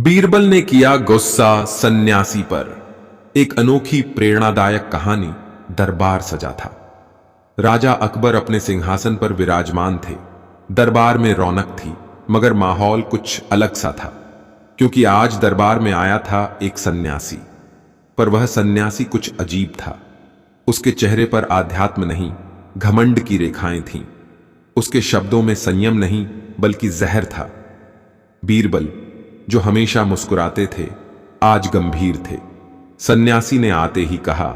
बीरबल ने किया गुस्सा सन्यासी पर। एक अनोखी प्रेरणादायक कहानी दरबार सजा था। राजा अकबर अपने सिंहासन पर विराजमान थे। दरबार में रौनक थी, मगर माहौल कुछ अलग सा था, क्योंकि आज दरबार में आया था एक सन्यासी। पर वह सन्यासी कुछ अजीब था। उसके चेहरे पर आध्यात्म नहीं, घमंड की रेखाएं थीं। उसके शब्दों में संयम नहीं, बल्कि जहर था। बीरबल, जो हमेशा मुस्कुराते थे, आज गंभीर थे। सन्यासी ने आते ही कहा,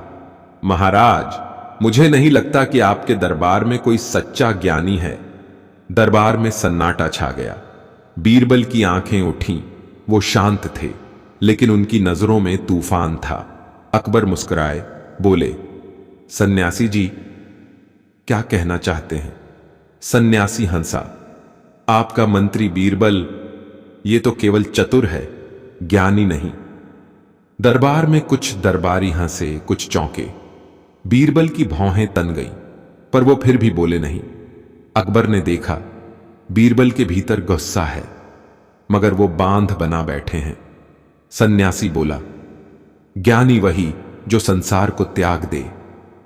महाराज, मुझे नहीं लगता कि आपके दरबार में कोई सच्चा ज्ञानी है। दरबार में सन्नाटा छा गया। बीरबल की आंखें उठीं। वो शांत थे, लेकिन उनकी नजरों में तूफान था। अकबर मुस्कुराए, बोले, सन्यासी जी, क्या कहना चाहते हैं? सन्यासी हंसा, आपका मंत्री बीरबल ये तो केवल चतुर है, ज्ञानी नहीं। दरबार में कुछ दरबारी हंसे, कुछ चौंके। बीरबल की भौहें तन गईं, पर वो फिर भी बोले नहीं। अकबर ने देखा, बीरबल के भीतर गुस्सा है, मगर वो बांध बना बैठे हैं। सन्यासी बोला, ज्ञानी वही जो संसार को त्याग दे।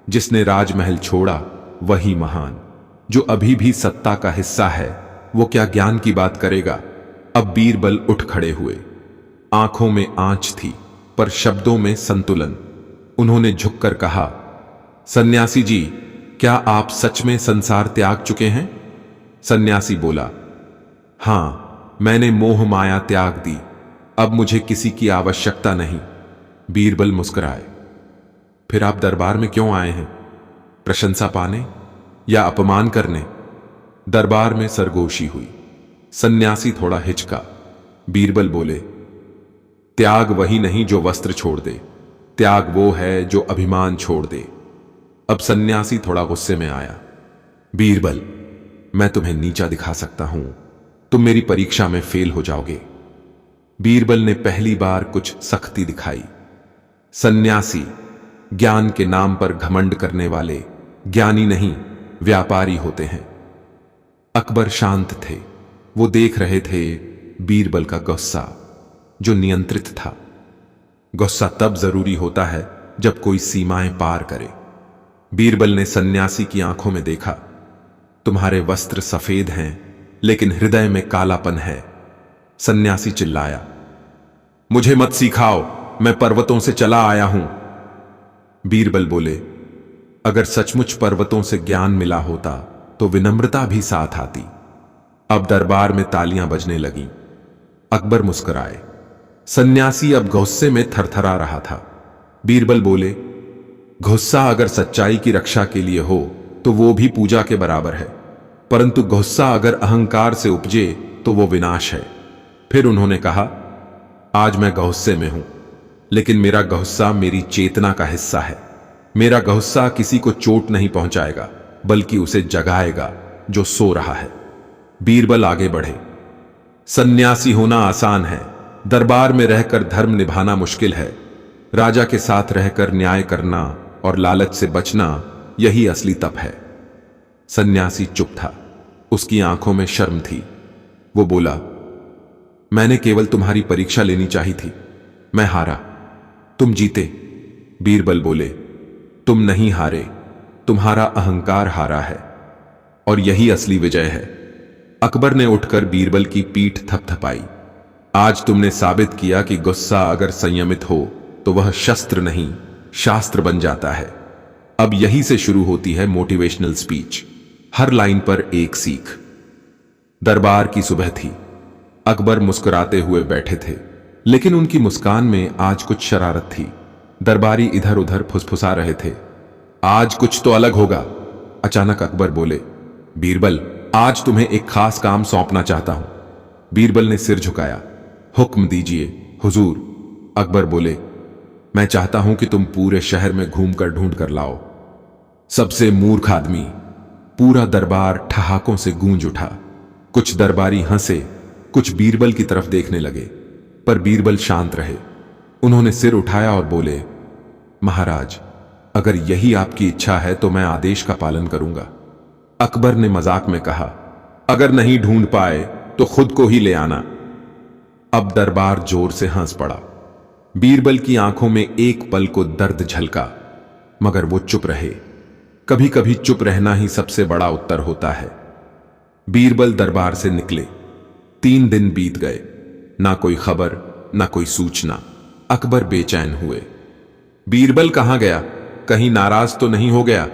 जिसने राजमहल छोड़ा वही महान। जो अभी भी सत्ता का हिस्सा है, वो क्या ज्ञान की बात करेगा? अब बीरबल उठ खड़े हुए। आंखों में आंच थी, पर शब्दों में संतुलन। उन्होंने झुककर कहा, सन्यासी जी, क्या आप सच में संसार त्याग चुके हैं? सन्यासी बोला, हां, मैंने मोह माया त्याग दी। अब मुझे किसी की आवश्यकता नहीं। बीरबल मुस्कुराए, फिर आप दरबार में क्यों आए हैं? प्रशंसा पाने या अपमान करने? दरबार में सरगोशी हुई। सन्यासी थोड़ा हिचका। बीरबल बोले, त्याग वही नहीं जो वस्त्र छोड़ दे, त्याग वो है जो अभिमान छोड़ दे। अब सन्यासी थोड़ा गुस्से में आया। बीरबल, मैं तुम्हें नीचा दिखा सकता हूं, तुम मेरी परीक्षा में फेल हो जाओगे। बीरबल ने पहली बार कुछ सख्ती दिखाई। सन्यासी, ज्ञान के नाम पर घमंड करने वाले ज्ञानी नहीं, व्यापारी होते हैं। अकबर शांत थे। वो देख रहे थे बीरबल का गुस्सा, जो नियंत्रित था। गुस्सा तब जरूरी होता है जब कोई सीमाएं पार करे। बीरबल ने सन्यासी की आंखों में देखा, तुम्हारे वस्त्र सफेद हैं, लेकिन हृदय में कालापन है। सन्यासी चिल्लाया, मुझे मत सिखाओ, मैं पर्वतों से चला आया हूं। बीरबल बोले, अगर सचमुच पर्वतों से ज्ञान मिला होता तो विनम्रता भी साथ आती। अब दरबार में तालियां बजने लगीं। अकबर मुस्कुराए। सन्यासी अब गुस्से में थरथरा रहा था। बीरबल बोले, गुस्सा अगर सच्चाई की रक्षा के लिए हो तो वो भी पूजा के बराबर है, परंतु गुस्सा अगर अहंकार से उपजे तो वो विनाश है। फिर उन्होंने कहा, आज मैं गुस्से में हूं, लेकिन मेरा गुस्सा मेरी चेतना का हिस्सा है। मेरा गुस्सा किसी को चोट नहीं पहुंचाएगा, बल्कि उसे जगाएगा जो सो रहा है। बीरबल आगे बढ़े, सन्यासी होना आसान है, दरबार में रहकर धर्म निभाना मुश्किल है। राजा के साथ रहकर न्याय करना और लालच से बचना, यही असली तप है। सन्यासी चुप था। उसकी आंखों में शर्म थी। वो बोला, मैंने केवल तुम्हारी परीक्षा लेनी चाहिए थी। मैं हारा, तुम जीते। बीरबल बोले, तुम नहीं हारे, तुम्हारा अहंकार हारा है, और यही असली विजय है। अकबर ने उठकर बीरबल की पीठ थपथपाई। आज तुमने साबित किया कि गुस्सा अगर संयमित हो तो वह शस्त्र नहीं, शास्त्र बन जाता है। अब यही से शुरू होती है मोटिवेशनल स्पीच, हर लाइन पर एक सीख। दरबार की सुबह थी। अकबर मुस्कुराते हुए बैठे थे, लेकिन उनकी मुस्कान में आज कुछ शरारत थी। दरबारी इधर उधर फुसफुसा रहे थे। आज कुछ तो अलग होगा। अचानक अकबर बोले, बीरबल, आज तुम्हें एक खास काम सौंपना चाहता हूं। बीरबल ने सिर झुकाया। हुक्म दीजिए हुजूर। अकबर बोले, मैं चाहता हूं कि तुम पूरे शहर में घूमकर ढूंढ कर लाओ सबसे मूर्ख आदमी। पूरा दरबार ठहाकों से गूंज उठा। कुछ दरबारी हंसे, कुछ बीरबल की तरफ देखने लगे, पर बीरबल शांत रहे। उन्होंने सिर उठाया और बोले, महाराज, अगर यही आपकी इच्छा है तो मैं आदेश का पालन करूंगा। अकबर ने मजाक में कहा, अगर नहीं ढूंढ पाए तो खुद को ही ले आना। अब दरबार जोर से हंस पड़ा। बीरबल की आंखों में एक पल को दर्द झलका, मगर वो चुप रहे। कभी कभी चुप रहना ही सबसे बड़ा उत्तर होता है। बीरबल दरबार से निकले। 3 दिन बीत गए, ना कोई खबर, ना कोई सूचना। अकबर बेचैन हुए। बीरबल कहां गया? कहीं नाराज तो नहीं हो गया?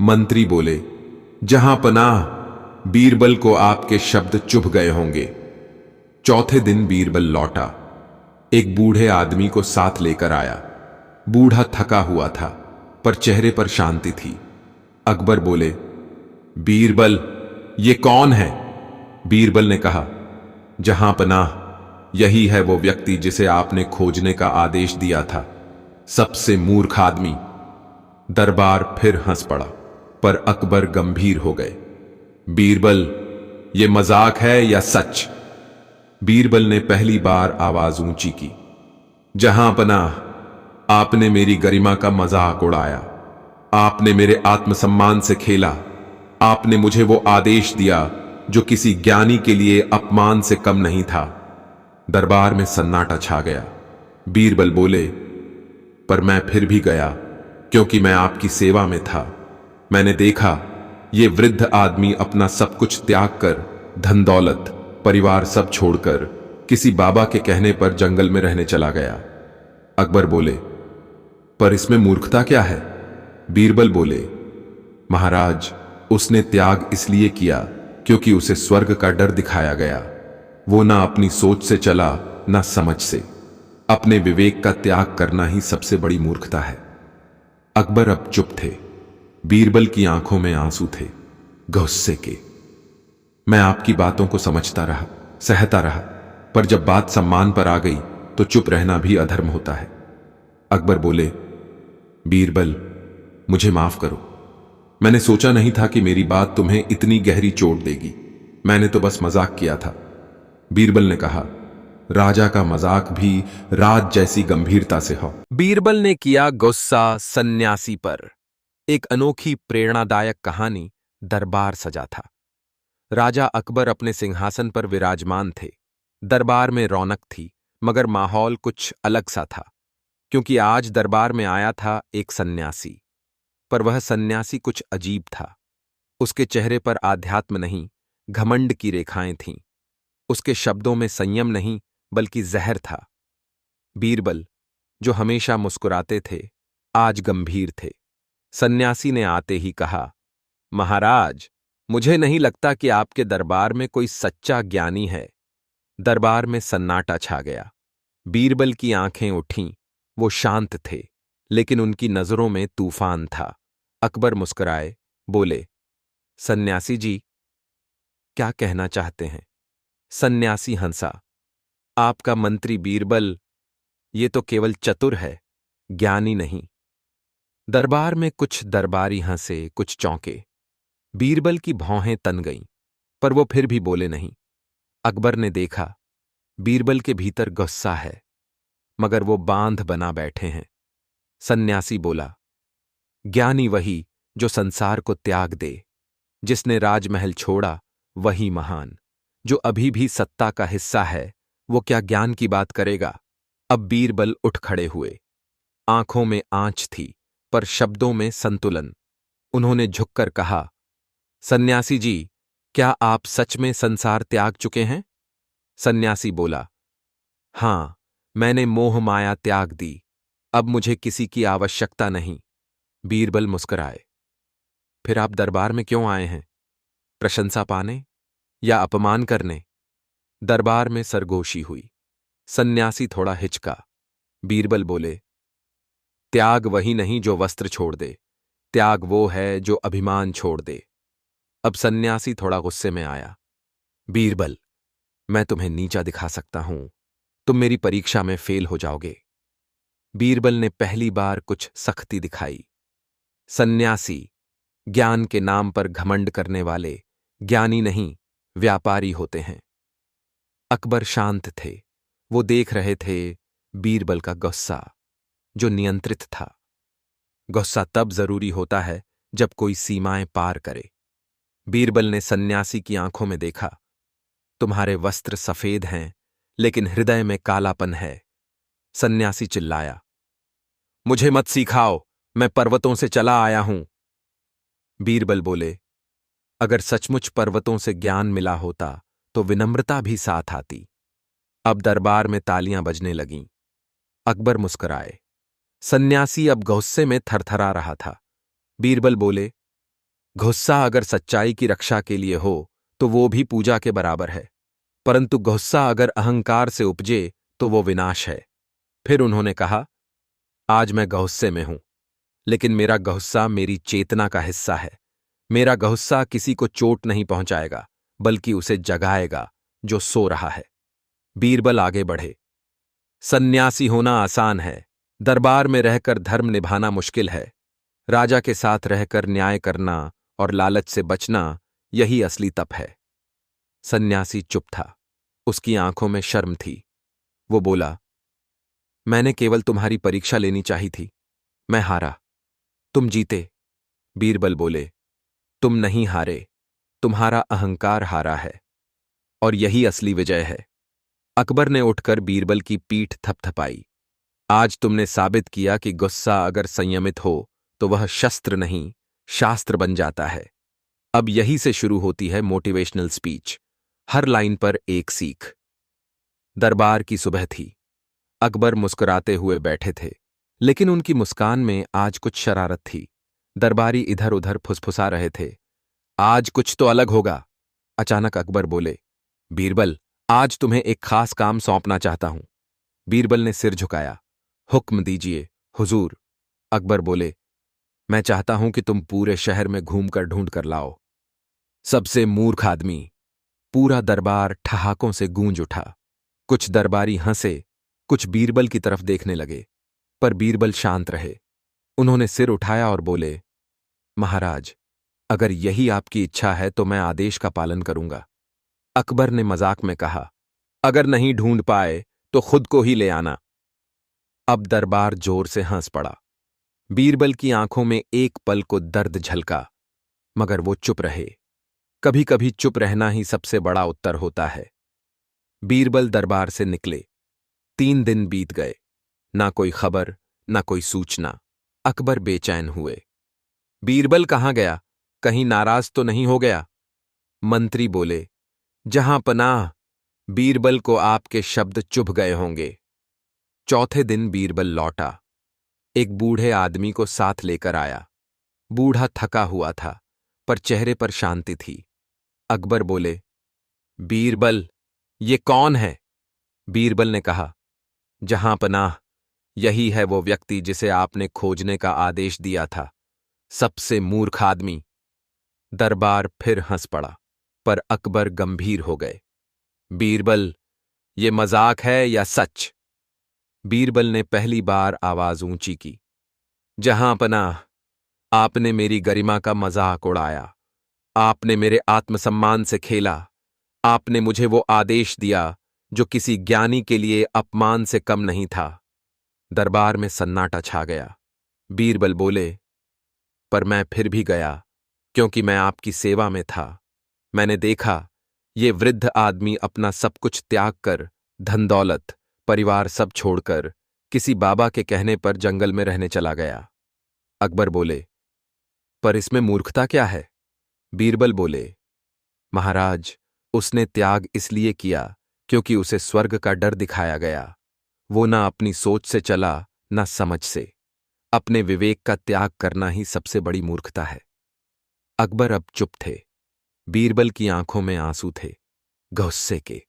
मंत्री बोले, जहां पनाह, बीरबल को आपके शब्द चुभ गए होंगे। चौथे दिन बीरबल लौटा। एक बूढ़े आदमी को साथ लेकर आया। बूढ़ा थका हुआ था, पर चेहरे पर शांति थी। अकबर बोले, बीरबल, ये कौन है? बीरबल ने कहा, जहां पनाह, यही है वो व्यक्ति जिसे आपने खोजने का आदेश दिया था। सबसे मूर्ख आदमी। दरबार फिर हंस पड़ा, पर अकबर गंभीर हो गए। बीरबल, ये मजाक है या सच? बीरबल ने पहली बार आवाज ऊंची की। जहां पनाह, आपने मेरी गरिमा का मजाक उड़ाया। आपने मेरे आत्मसम्मान से खेला। आपने मुझे वो आदेश दिया जो किसी ज्ञानी के लिए अपमान से कम नहीं था। दरबार में सन्नाटा छा गया। बीरबल बोले, पर मैं फिर भी गया, क्योंकि मैं आपकी सेवा में था। मैंने देखा ये वृद्ध आदमी अपना सब कुछ त्याग कर, धन दौलत, परिवार सब छोड़कर किसी बाबा के कहने पर जंगल में रहने चला गया। अकबर बोले, पर इसमें मूर्खता क्या है? बीरबल बोले, महाराज, उसने त्याग इसलिए किया क्योंकि उसे स्वर्ग का डर दिखाया गया। वो ना अपनी सोच से चला, ना समझ से। अपने विवेक का त्याग करना ही सबसे बड़ी मूर्खता है। अकबर अब चुप थे। बीरबल की आंखों में आंसू थे, गुस्से के। मैं आपकी बातों को समझता रहा, सहता रहा, पर जब बात सम्मान पर आ गई तो चुप रहना भी अधर्म होता है। अकबर बोले, बीरबल, मुझे माफ करो। मैंने सोचा नहीं था कि मेरी बात तुम्हें इतनी गहरी चोट देगी। मैंने तो बस मजाक किया था। बीरबल ने कहा, राजा का मजाक भी राज जैसी गंभीरता से हो। बीरबल ने किया गुस्सा सन्यासी पर। एक अनोखी प्रेरणादायक कहानी दरबार सजा था। राजा अकबर अपने सिंहासन पर विराजमान थे। दरबार में रौनक थी, मगर माहौल कुछ अलग सा था, क्योंकि आज दरबार में आया था एक सन्यासी। पर वह सन्यासी कुछ अजीब था। उसके चेहरे पर आध्यात्म नहीं, घमंड की रेखाएं थीं। उसके शब्दों में संयम नहीं, बल्कि जहर था। बीरबल, जो हमेशा मुस्कुराते थे, आज गंभीर थे। सन्यासी ने आते ही कहा, महाराज, मुझे नहीं लगता कि आपके दरबार में कोई सच्चा ज्ञानी है। दरबार में सन्नाटा छा गया। बीरबल की आंखें उठीं। वो शांत थे, लेकिन उनकी नजरों में तूफान था। अकबर मुस्कुराए, बोले, सन्यासी जी, क्या कहना चाहते हैं? सन्यासी हंसा, आपका मंत्री बीरबल, ये तो केवल चतुर है, ज्ञानी नहीं। दरबार में कुछ दरबारी हंसे, कुछ चौंके। बीरबल की भौहें तन गईं, पर वो फिर भी बोले नहीं। अकबर ने देखा, बीरबल के भीतर गुस्सा है, मगर वो बांध बना बैठे हैं। सन्यासी बोला, ज्ञानी वही जो संसार को त्याग दे। जिसने राजमहल छोड़ा वही महान। जो अभी भी सत्ता का हिस्सा है, वो क्या ज्ञान की बात करेगा? अब बीरबल उठ खड़े हुए। आंखों में आंच थी, पर शब्दों में संतुलन। उन्होंने झुककर कहा, सन्यासी जी, क्या आप सच में संसार त्याग चुके हैं? सन्यासी बोला, हां, मैंने मोह माया त्याग दी। अब मुझे किसी की आवश्यकता नहीं। बीरबल मुस्कुराए, फिर आप दरबार में क्यों आए हैं? प्रशंसा पाने या अपमान करने? दरबार में सरगोशी हुई। सन्यासी थोड़ा हिचका। बीरबल बोले, त्याग वही नहीं जो वस्त्र छोड़ दे, त्याग वो है जो अभिमान छोड़ दे। अब सन्यासी थोड़ा गुस्से में आया। बीरबल, मैं तुम्हें नीचा दिखा सकता हूं, तुम मेरी परीक्षा में फेल हो जाओगे। बीरबल ने पहली बार कुछ सख्ती दिखाई। सन्यासी, ज्ञान के नाम पर घमंड करने वाले ज्ञानी नहीं, व्यापारी होते हैं। अकबर शांत थे। वो देख रहे थे बीरबल का गुस्सा, जो नियंत्रित था। गुस्सा तब जरूरी होता है जब कोई सीमाएं पार करे। बीरबल ने सन्यासी की आंखों में देखा, तुम्हारे वस्त्र सफेद हैं, लेकिन हृदय में कालापन है। सन्यासी चिल्लाया, मुझे मत सिखाओ, मैं पर्वतों से चला आया हूं। बीरबल बोले, अगर सचमुच पर्वतों से ज्ञान मिला होता तो विनम्रता भी साथ आती। अब दरबार में तालियां बजने लगीं। अकबर मुस्कुराए। सन्यासी अब गुस्से में थरथरा रहा था। बीरबल बोले, गुस्सा अगर सच्चाई की रक्षा के लिए हो तो वो भी पूजा के बराबर है, परंतु गुस्सा अगर अहंकार से उपजे तो वो विनाश है। फिर उन्होंने कहा, आज मैं गुस्से में हूं, लेकिन मेरा गुस्सा मेरी चेतना का हिस्सा है। मेरा गुस्सा किसी को चोट नहीं पहुंचाएगा, बल्कि उसे जगाएगा जो सो रहा है। बीरबल आगे बढ़े। सन्यासी होना आसान है, दरबार में रहकर धर्म निभाना मुश्किल है। राजा के साथ रहकर न्याय करना और लालच से बचना, यही असली तप है। सन्यासी चुप था। उसकी आंखों में शर्म थी। वो बोला, मैंने केवल तुम्हारी परीक्षा लेनी चाहिए थी। मैं हारा, तुम जीते। बीरबल बोले, तुम नहीं हारे, तुम्हारा अहंकार हारा है, और यही असली विजय है। अकबर ने उठकर बीरबल की पीठ थपथपाई। आज तुमने साबित किया कि गुस्सा अगर संयमित हो तो वह शस्त्र नहीं, शास्त्र बन जाता है। अब यही से शुरू होती है मोटिवेशनल स्पीच, हर लाइन पर एक सीख। दरबार की सुबह थी। अकबर मुस्कुराते हुए बैठे थे, लेकिन उनकी मुस्कान में आज कुछ शरारत थी। दरबारी इधर उधर फुसफुसा रहे थे। आज कुछ तो अलग होगा। अचानक अकबर बोले, बीरबल, आज तुम्हें एक खास काम सौंपना चाहता हूं। बीरबल ने सिर झुकाया। हुक्म दीजिए हुजूर। अकबर बोले, मैं चाहता हूं कि तुम पूरे शहर में घूमकर ढूंढ कर लाओ सबसे मूर्ख आदमी। पूरा दरबार ठहाकों से गूंज उठा। कुछ दरबारी हंसे, कुछ बीरबल की तरफ देखने लगे, पर बीरबल शांत रहे। उन्होंने सिर उठाया और बोले, महाराज, अगर यही आपकी इच्छा है तो मैं आदेश का पालन करूंगा। अकबर ने मजाक में कहा, अगर नहीं ढूंढ पाए तो खुद को ही ले आना। अब दरबार जोर से हंस पड़ा। बीरबल की आंखों में एक पल को दर्द झलका, मगर वो चुप रहे। कभी कभी चुप रहना ही सबसे बड़ा उत्तर होता है। बीरबल दरबार से निकले। 3 दिन बीत गए, ना कोई खबर, ना कोई सूचना। अकबर बेचैन हुए। बीरबल कहाँ गया? कहीं नाराज तो नहीं हो गया? मंत्री बोले, जहां पनाह, बीरबल को आपके शब्द चुभ गए होंगे। चौथे दिन बीरबल लौटा। एक बूढ़े आदमी को साथ लेकर आया। बूढ़ा थका हुआ था, पर चेहरे पर शांति थी। अकबर बोले, बीरबल, ये कौन है? बीरबल ने कहा, जहां पनाह, यही है वो व्यक्ति जिसे आपने खोजने का आदेश दिया था, सबसे मूर्ख आदमी। दरबार फिर हंस पड़ा, पर अकबर गंभीर हो गए। बीरबल, ये मजाक है या सच? बीरबल ने पहली बार आवाज ऊंची की। जहां पनाह, आपने मेरी गरिमा का मजाक उड़ाया। आपने मेरे आत्मसम्मान से खेला। आपने मुझे वो आदेश दिया जो किसी ज्ञानी के लिए अपमान से कम नहीं था। दरबार में सन्नाटा छा गया। बीरबल बोले, पर मैं फिर भी गया, क्योंकि मैं आपकी सेवा में था। मैंने देखा, ये वृद्ध आदमी अपना सब कुछ त्याग कर, धन दौलत, परिवार सब छोड़कर, किसी बाबा के कहने पर जंगल में रहने चला गया। अकबर बोले, पर इसमें मूर्खता क्या है? बीरबल बोले, महाराज, उसने त्याग इसलिए किया क्योंकि उसे स्वर्ग का डर दिखाया गया। वो ना अपनी सोच से चला, ना समझ से। अपने विवेक का त्याग करना ही सबसे बड़ी मूर्खता है। अकबर अब चुप थे। बीरबल की आंखों में आंसू थे, गुस्से के।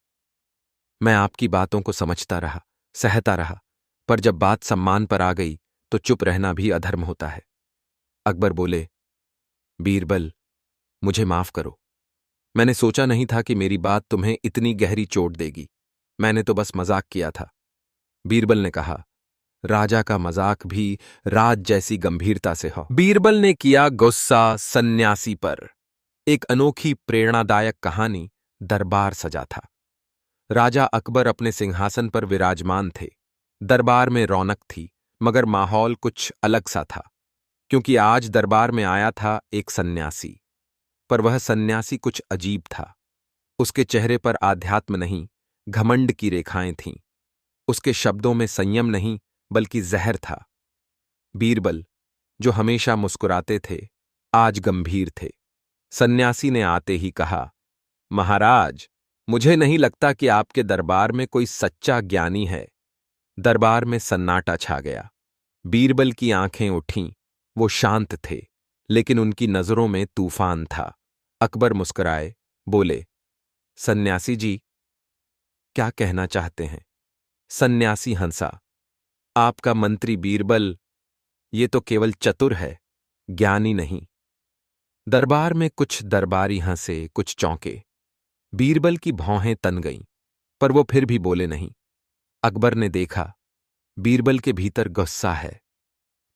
मैं आपकी बातों को समझता रहा, सहता रहा, पर जब बात सम्मान पर आ गई तो चुप रहना भी अधर्म होता है। अकबर बोले, बीरबल, मुझे माफ करो। मैंने सोचा नहीं था कि मेरी बात तुम्हें इतनी गहरी चोट देगी। मैंने तो बस मजाक किया था। बीरबल ने कहा, राजा का मजाक भी राज जैसी गंभीरता से हो। बीरबल ने किया गुस्सा सन्यासी पर। एक अनोखी प्रेरणादायक कहानी दरबार सजा था। राजा अकबर अपने सिंहासन पर विराजमान थे। दरबार में रौनक थी, मगर माहौल कुछ अलग सा था, क्योंकि आज दरबार में आया था एक सन्यासी। पर वह सन्यासी कुछ अजीब था। उसके चेहरे पर आध्यात्म नहीं, घमंड की रेखाएं थीं। उसके शब्दों में संयम नहीं बल्कि जहर था। बीरबल, जो हमेशा मुस्कुराते थे, आज गंभीर थे। सन्यासी ने आते ही कहा, महाराज, मुझे नहीं लगता कि आपके दरबार में कोई सच्चा ज्ञानी है। दरबार में सन्नाटा छा गया। बीरबल की आंखें उठीं। वो शांत थे, लेकिन उनकी नजरों में तूफान था। अकबर मुस्कुराए, बोले, सन्यासी जी, क्या कहना चाहते हैं? सन्यासी हंसा, आपका मंत्री बीरबल, ये तो केवल चतुर है, ज्ञानी नहीं। दरबार में कुछ दरबारी हंसे, कुछ चौंके। बीरबल की भौहें तन गईं, पर वो फिर भी बोले नहीं। अकबर ने देखा, बीरबल के भीतर गुस्सा है,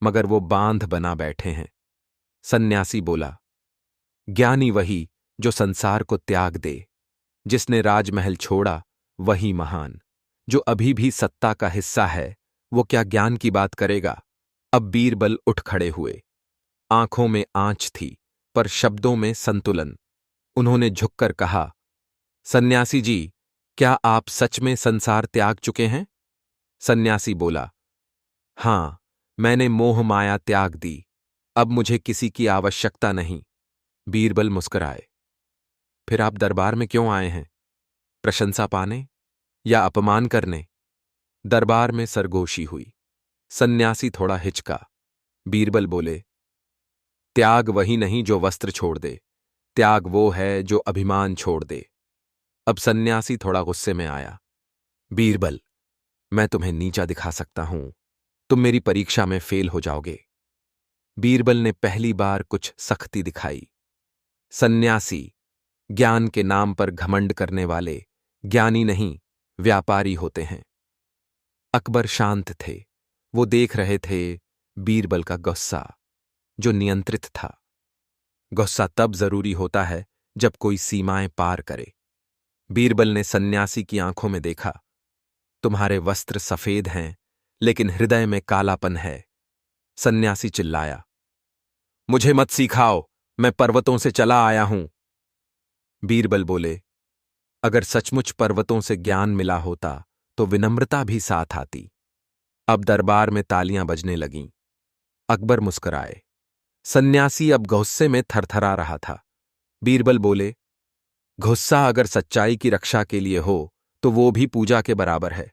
मगर वो बांध बना बैठे हैं। सन्यासी बोला, ज्ञानी वही जो संसार को त्याग दे। जिसने राजमहल छोड़ा वही महान। जो अभी भी सत्ता का हिस्सा है, वो क्या ज्ञान की बात करेगा? अब बीरबल उठ खड़े हुए। आंखों में आंच थी, पर शब्दों में संतुलन। उन्होंने झुककर कहा, सन्यासी जी, क्या आप सच में संसार त्याग चुके हैं? सन्यासी बोला, हां, मैंने मोह माया त्याग दी। अब मुझे किसी की आवश्यकता नहीं। बीरबल मुस्कुराए, फिर आप दरबार में क्यों आए हैं? प्रशंसा पाने या अपमान करने? दरबार में सरगोशी हुई। सन्यासी थोड़ा हिचका। बीरबल बोले, त्याग वही नहीं जो वस्त्र छोड़ दे, त्याग वो है जो अभिमान छोड़ दे। अब सन्यासी थोड़ा गुस्से में आया। बीरबल, मैं तुम्हें नीचा दिखा सकता हूं, तुम मेरी परीक्षा में फेल हो जाओगे। बीरबल ने पहली बार कुछ सख्ती दिखाई। सन्यासी, ज्ञान के नाम पर घमंड करने वाले ज्ञानी नहीं, व्यापारी होते हैं। अकबर शांत थे। वो देख रहे थे बीरबल का गुस्सा, जो नियंत्रित था। गुस्सा तब जरूरी होता है जब कोई सीमाएं पार करे। बीरबल ने सन्यासी की आंखों में देखा, तुम्हारे वस्त्र सफेद हैं, लेकिन हृदय में कालापन है। सन्यासी चिल्लाया, मुझे मत सिखाओ, मैं पर्वतों से चला आया हूं। बीरबल बोले, अगर सचमुच पर्वतों से ज्ञान मिला होता तो विनम्रता भी साथ आती। अब दरबार में तालियां बजने लगीं। अकबर मुस्कुराए। सन्यासी अब गुस्से में थरथरा रहा था। बीरबल बोले, गुस्सा अगर सच्चाई की रक्षा के लिए हो तो वो भी पूजा के बराबर है,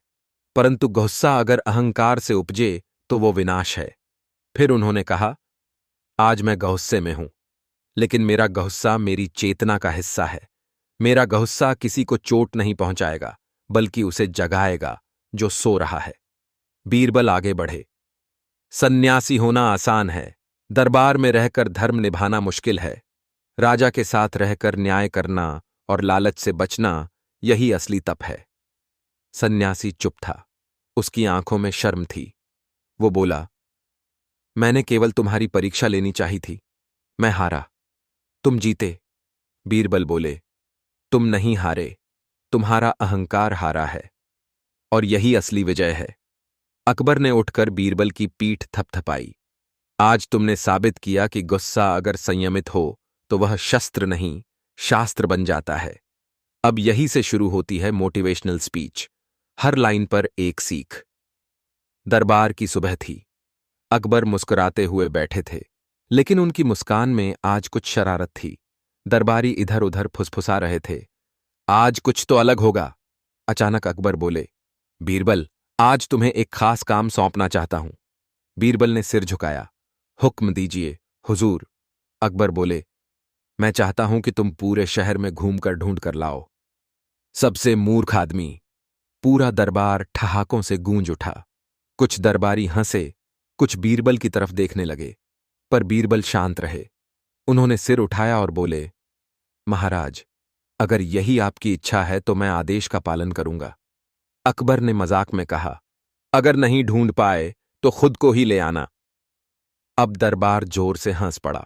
परंतु गुस्सा अगर अहंकार से उपजे तो वो विनाश है। फिर उन्होंने कहा, आज मैं गुस्से में हूं, लेकिन मेरा गुस्सा मेरी चेतना का हिस्सा है। मेरा गुस्सा किसी को चोट नहीं पहुंचाएगा, बल्कि उसे जगाएगा जो सो रहा है। बीरबल आगे बढ़े, सन्यासी होना आसान है, दरबार में रहकर धर्म निभाना मुश्किल है। राजा के साथ रहकर न्याय करना और लालच से बचना, यही असली तप है। सन्यासी चुप था। उसकी आंखों में शर्म थी। वो बोला, मैंने केवल तुम्हारी परीक्षा लेनी चाहिए थी। मैं हारा, तुम जीते। बीरबल बोले, तुम नहीं हारे, तुम्हारा अहंकार हारा है, और यही असली विजय है। अकबर ने उठकर बीरबल की पीठ थपथपाई। आज तुमने साबित किया कि गुस्सा अगर संयमित हो तो वह शस्त्र नहीं, शास्त्र बन जाता है। अब यही से शुरू होती है मोटिवेशनल स्पीच, हर लाइन पर एक सीख। दरबार की सुबह थी। अकबर मुस्कुराते हुए बैठे थे, लेकिन उनकी मुस्कान में आज कुछ शरारत थी। दरबारी इधर उधर फुसफुसा रहे थे। आज कुछ तो अलग होगा। अचानक अकबर बोले, बीरबल, आज तुम्हें एक खास काम सौंपना चाहता हूं। बीरबल ने सिर झुकाया। हुक्म दीजिए हुजूर। अकबर बोले, मैं चाहता हूं कि तुम पूरे शहर में घूमकर ढूंढ कर लाओ सबसे मूर्ख आदमी। पूरा दरबार ठहाकों से गूंज उठा। कुछ दरबारी हंसे, कुछ बीरबल की तरफ देखने लगे, पर बीरबल शांत रहे। उन्होंने सिर उठाया और बोले, महाराज, अगर यही आपकी इच्छा है तो मैं आदेश का पालन करूंगा। अकबर ने मजाक में कहा, अगर नहीं ढूंढ पाए तो खुद को ही ले आना। अब दरबार जोर से हंस पड़ा।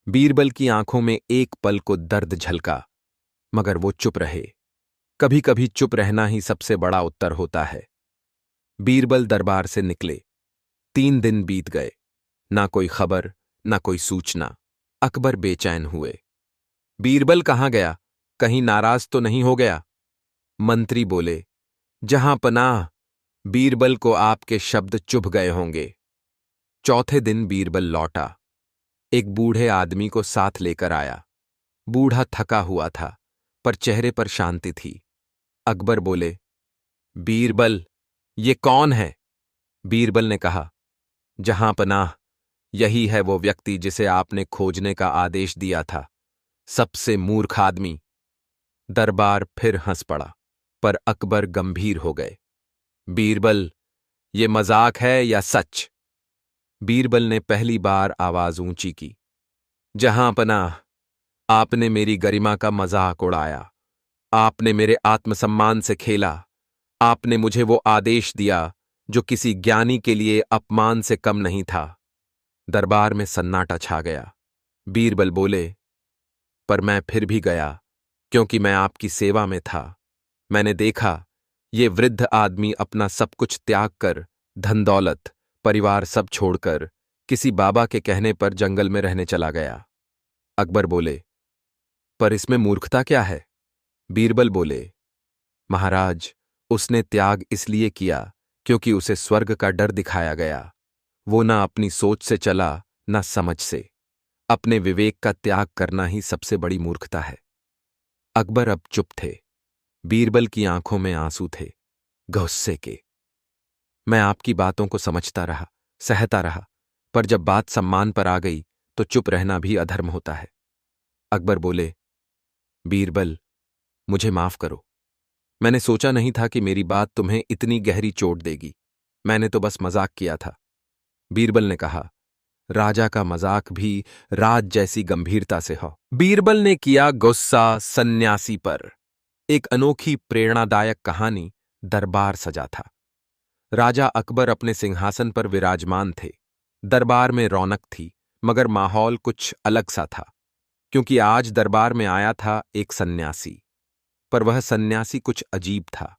बीरबल की आंखों में एक पल को दर्द झलका, मगर वो चुप रहे। कभी कभी चुप रहना ही सबसे बड़ा उत्तर होता है। बीरबल दरबार से निकले। 3 दिन बीत गए, ना कोई खबर, ना कोई सूचना। अकबर बेचैन हुए। बीरबल कहाँ गया? कहीं नाराज तो नहीं हो गया? मंत्री बोले, जहां पनाह, बीरबल को आपके शब्द चुभ गए होंगे। चौथे दिन बीरबल लौटा। एक बूढ़े आदमी को साथ लेकर आया। बूढ़ा थका हुआ था, पर चेहरे पर शांति थी। अकबर बोले, बीरबल, ये कौन है? बीरबल ने कहा, जहां पनाह, यही है वो व्यक्ति जिसे आपने खोजने का आदेश दिया था, सबसे मूर्ख आदमी। दरबार फिर हंस पड़ा, पर अकबर गंभीर हो गए। बीरबल, ये मजाक है या सच? बीरबल ने पहली बार आवाज ऊंची की। जहां पनाह, आपने मेरी गरिमा का मजाक उड़ाया। आपने मेरे आत्मसम्मान से खेला। आपने मुझे वो आदेश दिया जो किसी ज्ञानी के लिए अपमान से कम नहीं था। दरबार में सन्नाटा छा गया। बीरबल बोले, पर मैं फिर भी गया, क्योंकि मैं आपकी सेवा में था। मैंने देखा, ये वृद्ध आदमी अपना सब कुछ त्याग कर, धन दौलत, परिवार सब छोड़कर, किसी बाबा के कहने पर जंगल में रहने चला गया। अकबर बोले, पर इसमें मूर्खता क्या है? बीरबल बोले, महाराज, उसने त्याग इसलिए किया क्योंकि उसे स्वर्ग का डर दिखाया गया। वो ना अपनी सोच से चला, ना समझ से। अपने विवेक का त्याग करना ही सबसे बड़ी मूर्खता है। अकबर अब चुप थे। बीरबल की आंखों में आंसू थे, गुस्से के। मैं आपकी बातों को समझता रहा, सहता रहा, पर जब बात सम्मान पर आ गई तो चुप रहना भी अधर्म होता है। अकबर बोले, बीरबल, मुझे माफ करो। मैंने सोचा नहीं था कि मेरी बात तुम्हें इतनी गहरी चोट देगी। मैंने तो बस मजाक किया था। बीरबल ने कहा, राजा का मजाक भी राज जैसी गंभीरता से हो। बीरबल ने किया गुस्सा सन्यासी पर। एक अनोखी प्रेरणादायक कहानी दरबार सजा था। राजा अकबर अपने सिंहासन पर विराजमान थे। दरबार में रौनक थी, मगर माहौल कुछ अलग सा था, क्योंकि आज दरबार में आया था एक सन्यासी। पर वह सन्यासी कुछ अजीब था।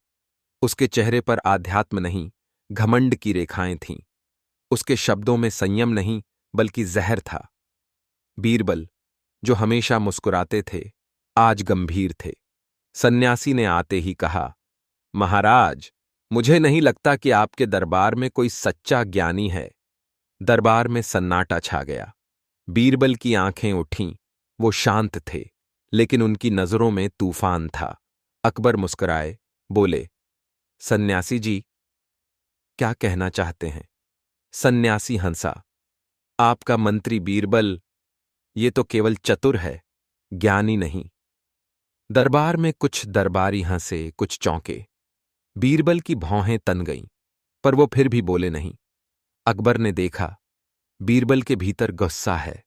उसके चेहरे पर आध्यात्म नहीं, घमंड की रेखाएं थीं। उसके शब्दों में संयम नहीं, बल्कि जहर था। बीरबल, जो हमेशा मुस्कुराते थे, आज गंभीर थे। सन्यासी ने आते ही कहा, महाराज, मुझे नहीं लगता कि आपके दरबार में कोई सच्चा ज्ञानी है। दरबार में सन्नाटा छा गया। बीरबल की आंखें उठीं। वो शांत थे, लेकिन उनकी नजरों में तूफान था। अकबर मुस्कुराए, बोले, सन्यासी जी, क्या कहना चाहते हैं? सन्यासी हंसा, आपका मंत्री बीरबल, ये तो केवल चतुर है, ज्ञानी नहीं। दरबार में कुछ दरबारी हंसे, कुछ चौंके। बीरबल की भौहें तन गईं, पर वो फिर भी बोले नहीं। अकबर ने देखा, बीरबल के भीतर गुस्सा है,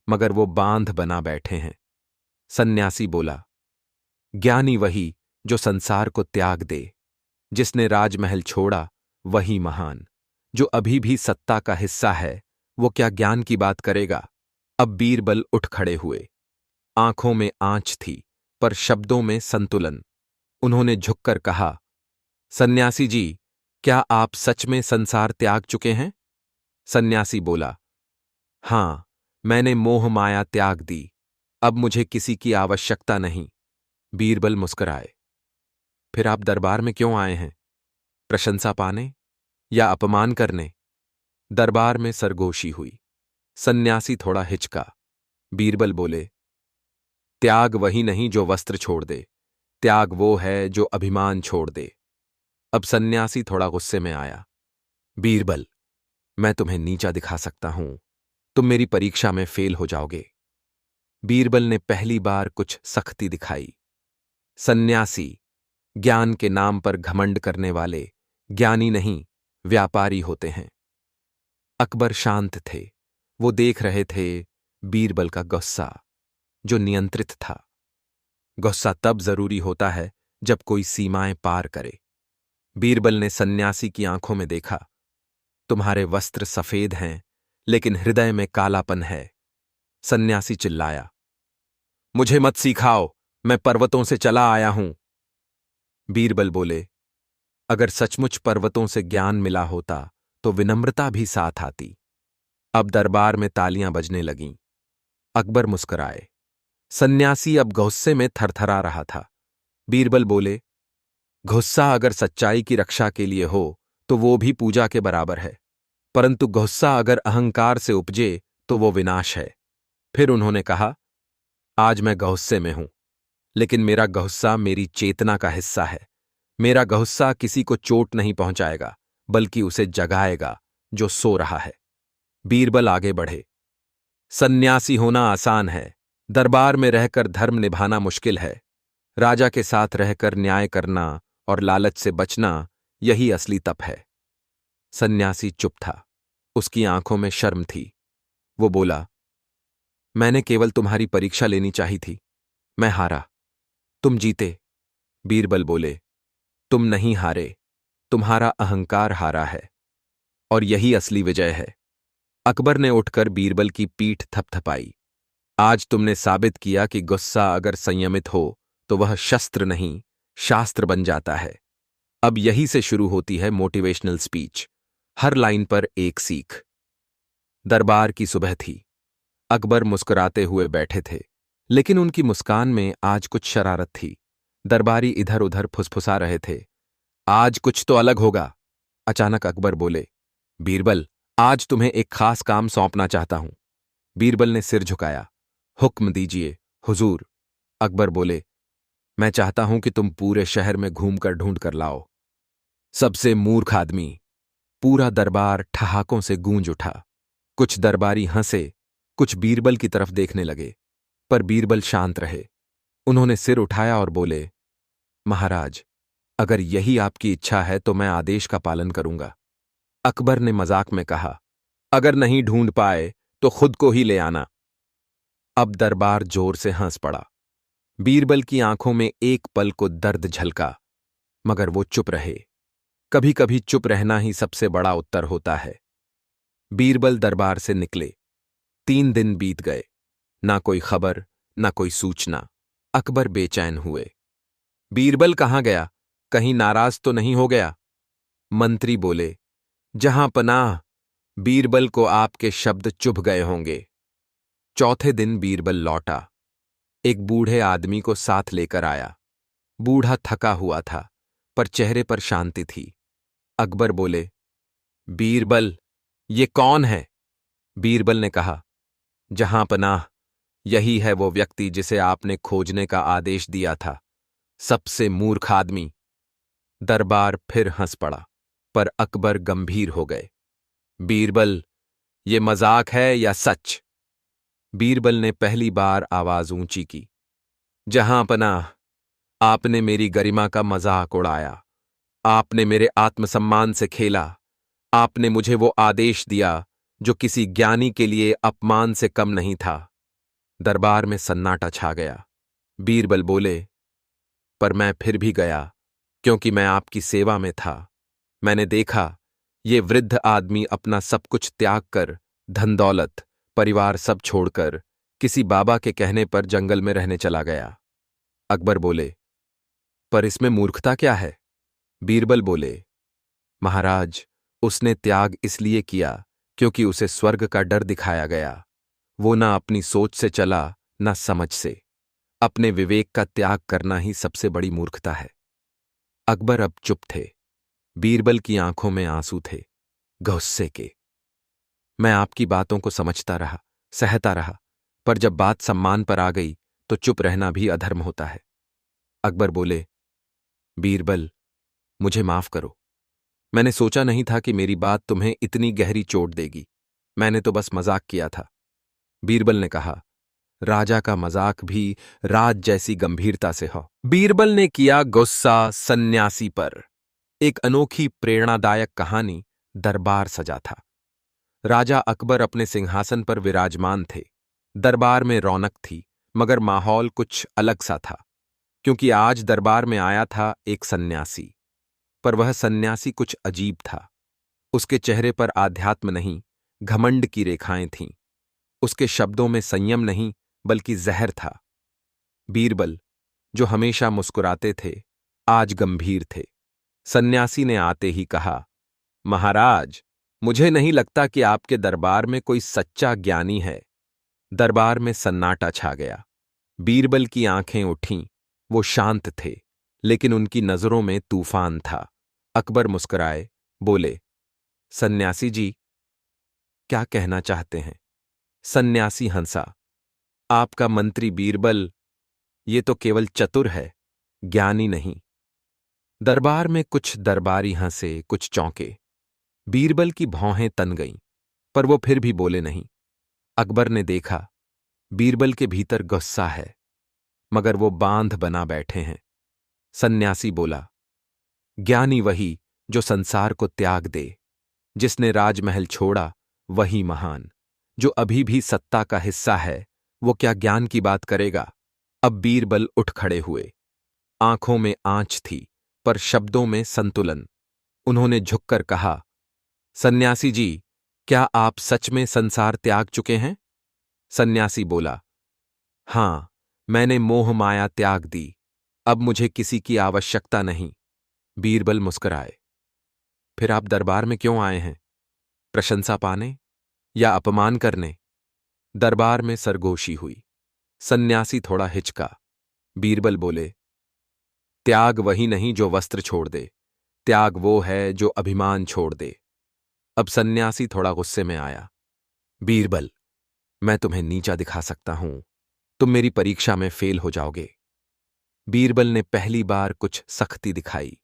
मगर वो बांध बना बैठे हैं। सन्यासी बोला, ज्ञानी वही जो संसार को त्याग दे। जिसने राजमहल छोड़ा वही महान। जो अभी भी सत्ता का हिस्सा है, वो क्या ज्ञान की बात करेगा? अब बीरबल उठ खड़े हुए। आंखों में आंच थी, पर शब्दों में संतुलन। उन्होंने झुककर कहा, सन्यासी जी, क्या आप सच में संसार त्याग चुके हैं? सन्यासी बोला, हां, मैंने मोह माया त्याग दी। अब मुझे किसी की आवश्यकता नहीं। बीरबल मुस्कुराए, फिर आप दरबार में क्यों आए हैं? प्रशंसा पाने या अपमान करने? दरबार में सरगोशी हुई। सन्यासी थोड़ा हिचका। बीरबल बोले, त्याग वही नहीं जो वस्त्र छोड़ दे, त्याग वो है जो अभिमान छोड़ दे। अब सन्यासी थोड़ा गुस्से में आया। बीरबल, मैं तुम्हें नीचा दिखा सकता हूं, तुम मेरी परीक्षा में फेल हो जाओगे। बीरबल ने पहली बार कुछ सख्ती दिखाई। सन्यासी, ज्ञान के नाम पर घमंड करने वाले ज्ञानी नहीं, व्यापारी होते हैं। अकबर शांत थे। वो देख रहे थे बीरबल का गुस्सा, जो नियंत्रित था। गुस्सा तब जरूरी होता है जब कोई सीमाएं पार करे। बीरबल ने सन्यासी की आंखों में देखा, तुम्हारे वस्त्र सफेद हैं, लेकिन हृदय में कालापन है। सन्यासी चिल्लाया, मुझे मत सिखाओ, मैं पर्वतों से चला आया हूं। बीरबल बोले, अगर सचमुच पर्वतों से ज्ञान मिला होता तो विनम्रता भी साथ आती। अब दरबार में तालियां बजने लगीं। अकबर मुस्कुराए। सन्यासी अब गुस्से में थरथरा रहा था। बीरबल बोले, गुस्सा अगर सच्चाई की रक्षा के लिए हो तो वो भी पूजा के बराबर है, परंतु गुस्सा अगर अहंकार से उपजे तो वो विनाश है। फिर उन्होंने कहा, आज मैं गुस्से में हूं, लेकिन मेरा गुस्सा मेरी चेतना का हिस्सा है। मेरा गुस्सा किसी को चोट नहीं पहुंचाएगा, बल्कि उसे जगाएगा जो सो रहा है। बीरबल आगे बढ़े। सन्यासी होना आसान है, दरबार में रहकर धर्म निभाना मुश्किल है। राजा के साथ रहकर न्याय करना और लालच से बचना, यही असली तप है। सन्यासी चुप था, उसकी आंखों में शर्म थी। वो बोला, मैंने केवल तुम्हारी परीक्षा लेनी चाहिए थी। मैं हारा, तुम जीते। बीरबल बोले, तुम नहीं हारे, तुम्हारा अहंकार हारा है, और यही असली विजय है। अकबर ने उठकर बीरबल की पीठ थपथपाई। आज तुमने साबित किया कि गुस्सा अगर संयमित हो तो वह शस्त्र नहीं, शास्त्र बन जाता है। अब यही से शुरू होती है मोटिवेशनल स्पीच, हर लाइन पर एक सीख। दरबार की सुबह थी। अकबर मुस्कुराते हुए बैठे थे, लेकिन उनकी मुस्कान में आज कुछ शरारत थी। दरबारी इधर उधर फुसफुसा रहे थे। आज कुछ तो अलग होगा। अचानक अकबर बोले, बीरबल, आज तुम्हें एक खास काम सौंपना चाहता हूं। बीरबल ने सिर झुकाया। हुक्म दीजिए हुजूर। अकबर बोले, मैं चाहता हूं कि तुम पूरे शहर में घूमकर ढूंढ कर लाओ सबसे मूर्ख आदमी। पूरा दरबार ठहाकों से गूंज उठा। कुछ दरबारी हंसे, कुछ बीरबल की तरफ देखने लगे, पर बीरबल शांत रहे। उन्होंने सिर उठाया और बोले, महाराज, अगर यही आपकी इच्छा है तो मैं आदेश का पालन करूंगा। अकबर ने मजाक में कहा, अगर नहीं ढूंढ पाए तो खुद को ही ले आना। अब दरबार जोर से हंस पड़ा। बीरबल की आंखों में एक पल को दर्द झलका, मगर वो चुप रहे। कभी कभी चुप रहना ही सबसे बड़ा उत्तर होता है। बीरबल दरबार से निकले। 3 दिन बीत गए, ना कोई खबर, ना कोई सूचना। अकबर बेचैन हुए। बीरबल कहाँ गया? कहीं नाराज तो नहीं हो गया? मंत्री बोले, जहां पनाह, बीरबल को आपके शब्द चुभ गए होंगे। चौथे दिन बीरबल लौटा। एक बूढ़े आदमी को साथ लेकर आया। बूढ़ा थका हुआ था, पर चेहरे पर शांति थी। अकबर बोले, बीरबल, ये कौन है? बीरबल ने कहा, जहां पनाह, यही है वो व्यक्ति जिसे आपने खोजने का आदेश दिया था, सबसे मूर्ख आदमी। दरबार फिर हंस पड़ा, पर अकबर गंभीर हो गए। बीरबल, ये मजाक है या सच? बीरबल ने पहली बार आवाज ऊंची की, जहां पनाह, आपने मेरी गरिमा का मजाक उड़ाया। आपने मेरे आत्मसम्मान से खेला। आपने मुझे वो आदेश दिया जो किसी ज्ञानी के लिए अपमान से कम नहीं था। दरबार में सन्नाटा छा गया। बीरबल बोले, पर मैं फिर भी गया, क्योंकि मैं आपकी सेवा में था। मैंने देखा, ये वृद्ध आदमी अपना सब कुछ त्याग कर, धन दौलत, परिवार सब छोड़कर, किसी बाबा के कहने पर जंगल में रहने चला गया। अकबर बोले, पर इसमें मूर्खता क्या है? बीरबल बोले, महाराज, उसने त्याग इसलिए किया क्योंकि उसे स्वर्ग का डर दिखाया गया। वो ना अपनी सोच से चला, ना समझ से। अपने विवेक का त्याग करना ही सबसे बड़ी मूर्खता है। अकबर अब चुप थे। बीरबल की आंखों में आंसू थे, गुस्से के। मैं आपकी बातों को समझता रहा, सहता रहा, पर जब बात सम्मान पर आ गई तो चुप रहना भी अधर्म होता है। अकबर बोले, बीरबल, मुझे माफ करो। मैंने सोचा नहीं था कि मेरी बात तुम्हें इतनी गहरी चोट देगी। मैंने तो बस मजाक किया था। बीरबल ने कहा, राजा का मजाक भी राज जैसी गंभीरता से हो। बीरबल ने किया गुस्सा सन्यासी पर। एक अनोखी प्रेरणादायक कहानी दरबार सजा था। राजा अकबर अपने सिंहासन पर विराजमान थे। दरबार में रौनक थी, मगर माहौल कुछ अलग सा था, क्योंकि आज दरबार में आया था एक सन्यासी। पर वह सन्यासी कुछ अजीब था। उसके चेहरे पर आध्यात्म नहीं, घमंड की रेखाएं थीं। उसके शब्दों में संयम नहीं, बल्कि जहर था। बीरबल, जो हमेशा मुस्कुराते थे, आज गंभीर थे। सन्यासी ने आते ही कहा, महाराज, मुझे नहीं लगता कि आपके दरबार में कोई सच्चा ज्ञानी है। दरबार में सन्नाटा छा गया। बीरबल की आंखें उठीं, वो शांत थे। लेकिन उनकी नजरों में तूफान था। अकबर मुस्कुराए, बोले, सन्यासी जी, क्या कहना चाहते हैं? सन्यासी हंसा, आपका मंत्री बीरबल, ये तो केवल चतुर है, ज्ञानी नहीं। दरबार में कुछ दरबारी हंसे, कुछ चौंके। बीरबल की भौहें तन गईं, पर वो फिर भी बोले नहीं। अकबर ने देखा, बीरबल के भीतर गुस्सा है, मगर वो बांध बना बैठे हैं। सन्यासी बोला, ज्ञानी वही जो संसार को त्याग दे, जिसने राजमहल छोड़ा वही महान। जो अभी भी सत्ता का हिस्सा है, वो क्या ज्ञान की बात करेगा? अब बीरबल उठ खड़े हुए। आंखों में आंच थी, पर शब्दों में संतुलन। उन्होंने झुककर कहा, सन्यासी जी, क्या आप सच में संसार त्याग चुके हैं? सन्यासी बोला, हां, मैंने मोह माया त्याग दी, अब मुझे किसी की आवश्यकता नहीं। बीरबल मुस्कुराए, फिर आप दरबार में क्यों आए हैं? प्रशंसा पाने या अपमान करने? दरबार में सरगोशी हुई। सन्यासी थोड़ा हिचका। बीरबल बोले, त्याग वही नहीं जो वस्त्र छोड़ दे, त्याग वो है जो अभिमान छोड़ दे। अब सन्यासी थोड़ा गुस्से में आया। बीरबल, मैं तुम्हें नीचा दिखा सकता हूं, तुम मेरी परीक्षा में फेल हो जाओगे। बीरबल ने पहली बार कुछ सख्ती दिखाई।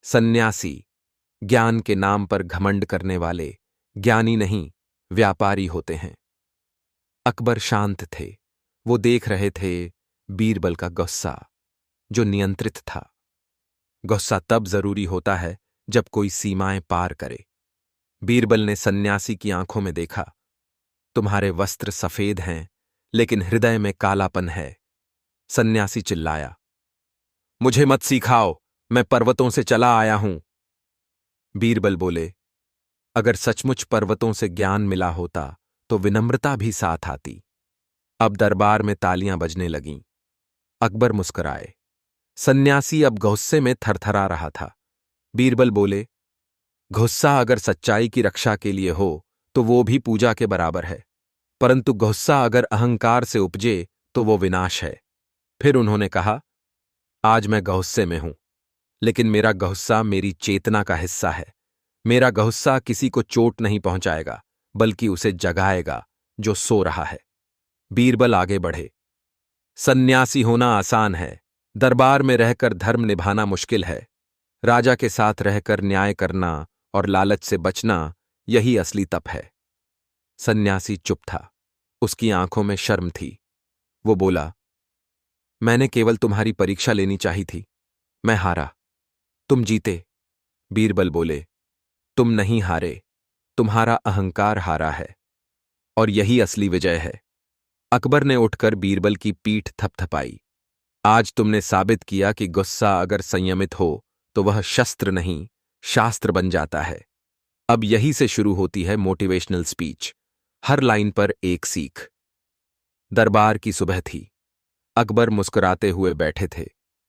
सन्यासी, ज्ञान के नाम पर घमंड करने वाले ज्ञानी नहीं, व्यापारी होते हैं। अकबर शांत थे, वो देख रहे थे बीरबल का गुस्सा, जो नियंत्रित था। गुस्सा तब जरूरी होता है जब कोई सीमाएं पार करे। बीरबल ने सन्यासी की आंखों में देखा, तुम्हारे वस्त्र सफेद हैं, लेकिन हृदय में कालापन है। सन्यासी चिल्लाया, मुझे मत सिखाओ, मैं पर्वतों से चला आया हूं। बीरबल बोले, अगर सचमुच पर्वतों से ज्ञान मिला होता तो विनम्रता भी साथ आती। अब दरबार में तालियां बजने लगीं। अकबर मुस्कुराए। सन्यासी अब गुस्से में थरथरा रहा था। बीरबल बोले, गुस्सा अगर सच्चाई की रक्षा के लिए हो तो वो भी पूजा के बराबर है, परंतु गुस्सा अगर अहंकार से उपजे तो वो विनाश है। फिर उन्होंने कहा, आज मैं गुस्से में हूं, लेकिन मेरा गुस्सा मेरी चेतना का हिस्सा है। मेरा गुस्सा किसी को चोट नहीं पहुंचाएगा, बल्कि उसे जगाएगा जो सो रहा है। बीरबल आगे बढ़े, सन्यासी होना आसान है, दरबार में रहकर धर्म निभाना मुश्किल है। राजा के साथ रहकर न्याय करना और लालच से बचना, यही असली तप है। सन्यासी चुप था, उसकी आंखों में शर्म थी। वो बोला, मैंने केवल तुम्हारी परीक्षा लेनी चाही थी, मैं हारा, तुम जीते। बीरबल बोले, तुम नहीं हारे, तुम्हारा अहंकार हारा है, और यही असली विजय है। अकबर ने उठकर बीरबल की पीठ थपथपाई। आज तुमने साबित किया कि गुस्सा अगर संयमित हो तो वह शस्त्र नहीं, शास्त्र बन जाता है। अब यही से शुरू होती है मोटिवेशनल स्पीच, हर लाइन पर एक सीख। दरबार की सुबह थी। अकबर मुस्कुराते हुए बैठे थे,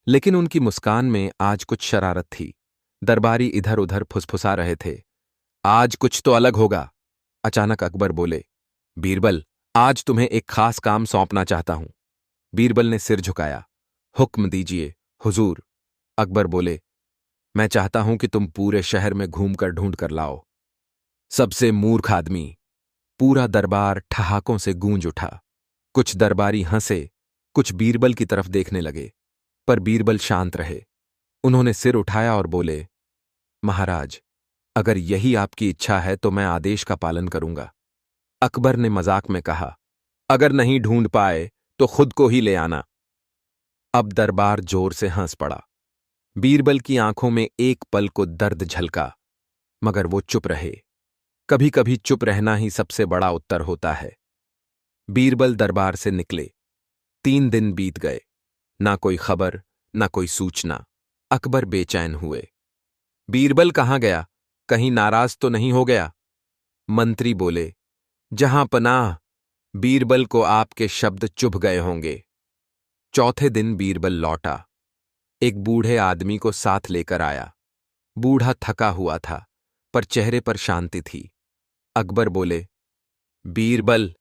लेकिन उनकी मुस्कान में आज कुछ शरारत थी। दरबारी इधर उधर फुसफुसा रहे थे, आज कुछ तो अलग होगा। अचानक अकबर बोले, बीरबल, आज तुम्हें एक खास काम सौंपना चाहता हूं। बीरबल ने सिर झुकाया, हुक्म दीजिए हुजूर। अकबर बोले, मैं चाहता हूं कि तुम पूरे शहर में घूमकर ढूंढ कर लाओ सबसे मूर्ख आदमी। पूरा दरबार ठहाकों से गूंज उठा। कुछ दरबारी हंसे, कुछ बीरबल की तरफ देखने लगे, पर बीरबल शांत रहे। उन्होंने सिर उठाया और बोले, महाराज, अगर यही आपकी इच्छा है तो मैं आदेश का पालन करूंगा। अकबर ने मजाक में कहा, अगर नहीं ढूंढ पाए तो खुद को ही ले आना। अब दरबार जोर से हंस पड़ा। बीरबल की आंखों में एक पल को दर्द झलका, मगर वो चुप रहे। कभी कभी चुप रहना ही सबसे बड़ा उत्तर होता है। बीरबल दरबार से निकले। 3 दिन बीत गए, ना कोई खबर, ना कोई सूचना। अकबर बेचैन हुए। बीरबल कहाँ गया? कहीं नाराज तो नहीं हो गया? मंत्री बोले, जहां पनाह, बीरबल को आपके शब्द चुभ गए होंगे। चौथे दिन बीरबल लौटा। एक बूढ़े आदमी को साथ लेकर आया। बूढ़ा थका हुआ था, पर चेहरे पर शांति थी। अकबर बोले, बीरबल,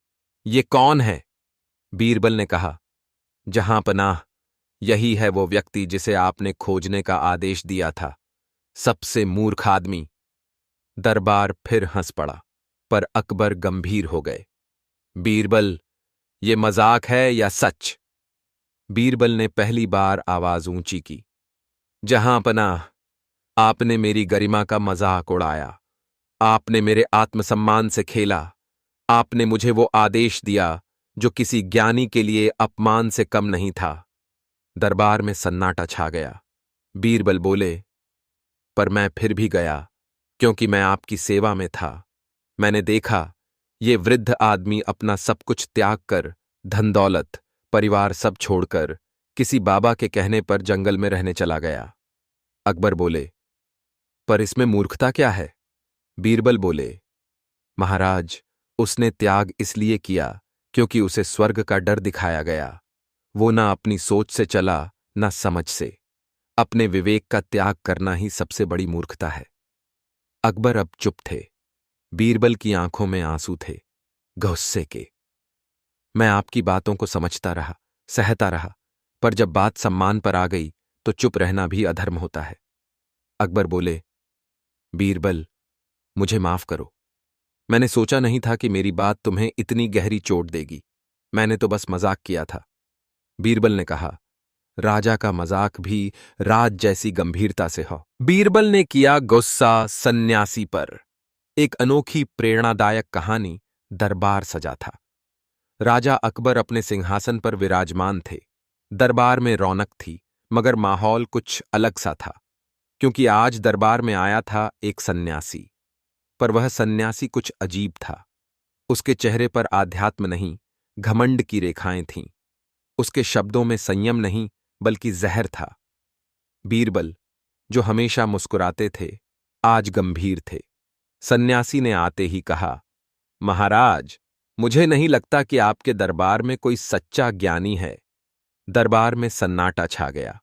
ये कौन है? बीरबल ने कहा, जहां पनाह, यही है वो व्यक्ति जिसे आपने खोजने का आदेश दिया था, सबसे मूर्ख आदमी। दरबार फिर हंस पड़ा, पर अकबर गंभीर हो गए। बीरबल, ये मजाक है या सच? बीरबल ने पहली बार आवाज ऊंची की। जहां पनाह, आपने मेरी गरिमा का मजाक उड़ाया। आपने मेरे आत्मसम्मान से खेला। आपने मुझे वो आदेश दिया जो किसी ज्ञानी के लिए अपमान से कम नहीं था। दरबार में सन्नाटा छा गया। बीरबल बोले, पर मैं फिर भी गया, क्योंकि मैं आपकी सेवा में था। मैंने देखा, ये वृद्ध आदमी अपना सब कुछ त्याग कर, धन दौलत, परिवार सब छोड़कर, किसी बाबा के कहने पर जंगल में रहने चला गया। अकबर बोले, पर इसमें मूर्खता क्या है? बीरबल बोले, महाराज, उसने त्याग इसलिए किया क्योंकि उसे स्वर्ग का डर दिखाया गया। वो ना अपनी सोच से चला, ना समझ से। अपने विवेक का त्याग करना ही सबसे बड़ी मूर्खता है। अकबर अब चुप थे। बीरबल की आंखों में आंसू थे, गुस्से के। मैं आपकी बातों को समझता रहा, सहता रहा, पर जब बात सम्मान पर आ गई तो चुप रहना भी अधर्म होता है। अकबर बोले, बीरबल, मुझे माफ करो। मैंने सोचा नहीं था कि मेरी बात तुम्हें इतनी गहरी चोट देगी। मैंने तो बस मजाक किया था। बीरबल ने कहा, राजा का मजाक भी राज जैसी गंभीरता से हो। बीरबल ने किया गुस्सा सन्यासी पर। एक अनोखी प्रेरणादायक कहानी दरबार सजा था। राजा अकबर अपने सिंहासन पर विराजमान थे। दरबार में रौनक थी, मगर माहौल कुछ अलग सा था, क्योंकि आज दरबार में आया था एक सन्यासी। पर वह सन्यासी कुछ अजीब था। उसके चेहरे पर आध्यात्म नहीं, घमंड की रेखाएं थीं। उसके शब्दों में संयम नहीं, बल्कि जहर था। बीरबल, जो हमेशा मुस्कुराते थे, आज गंभीर थे। सन्यासी ने आते ही कहा, महाराज, मुझे नहीं लगता कि आपके दरबार में कोई सच्चा ज्ञानी है। दरबार में सन्नाटा छा गया।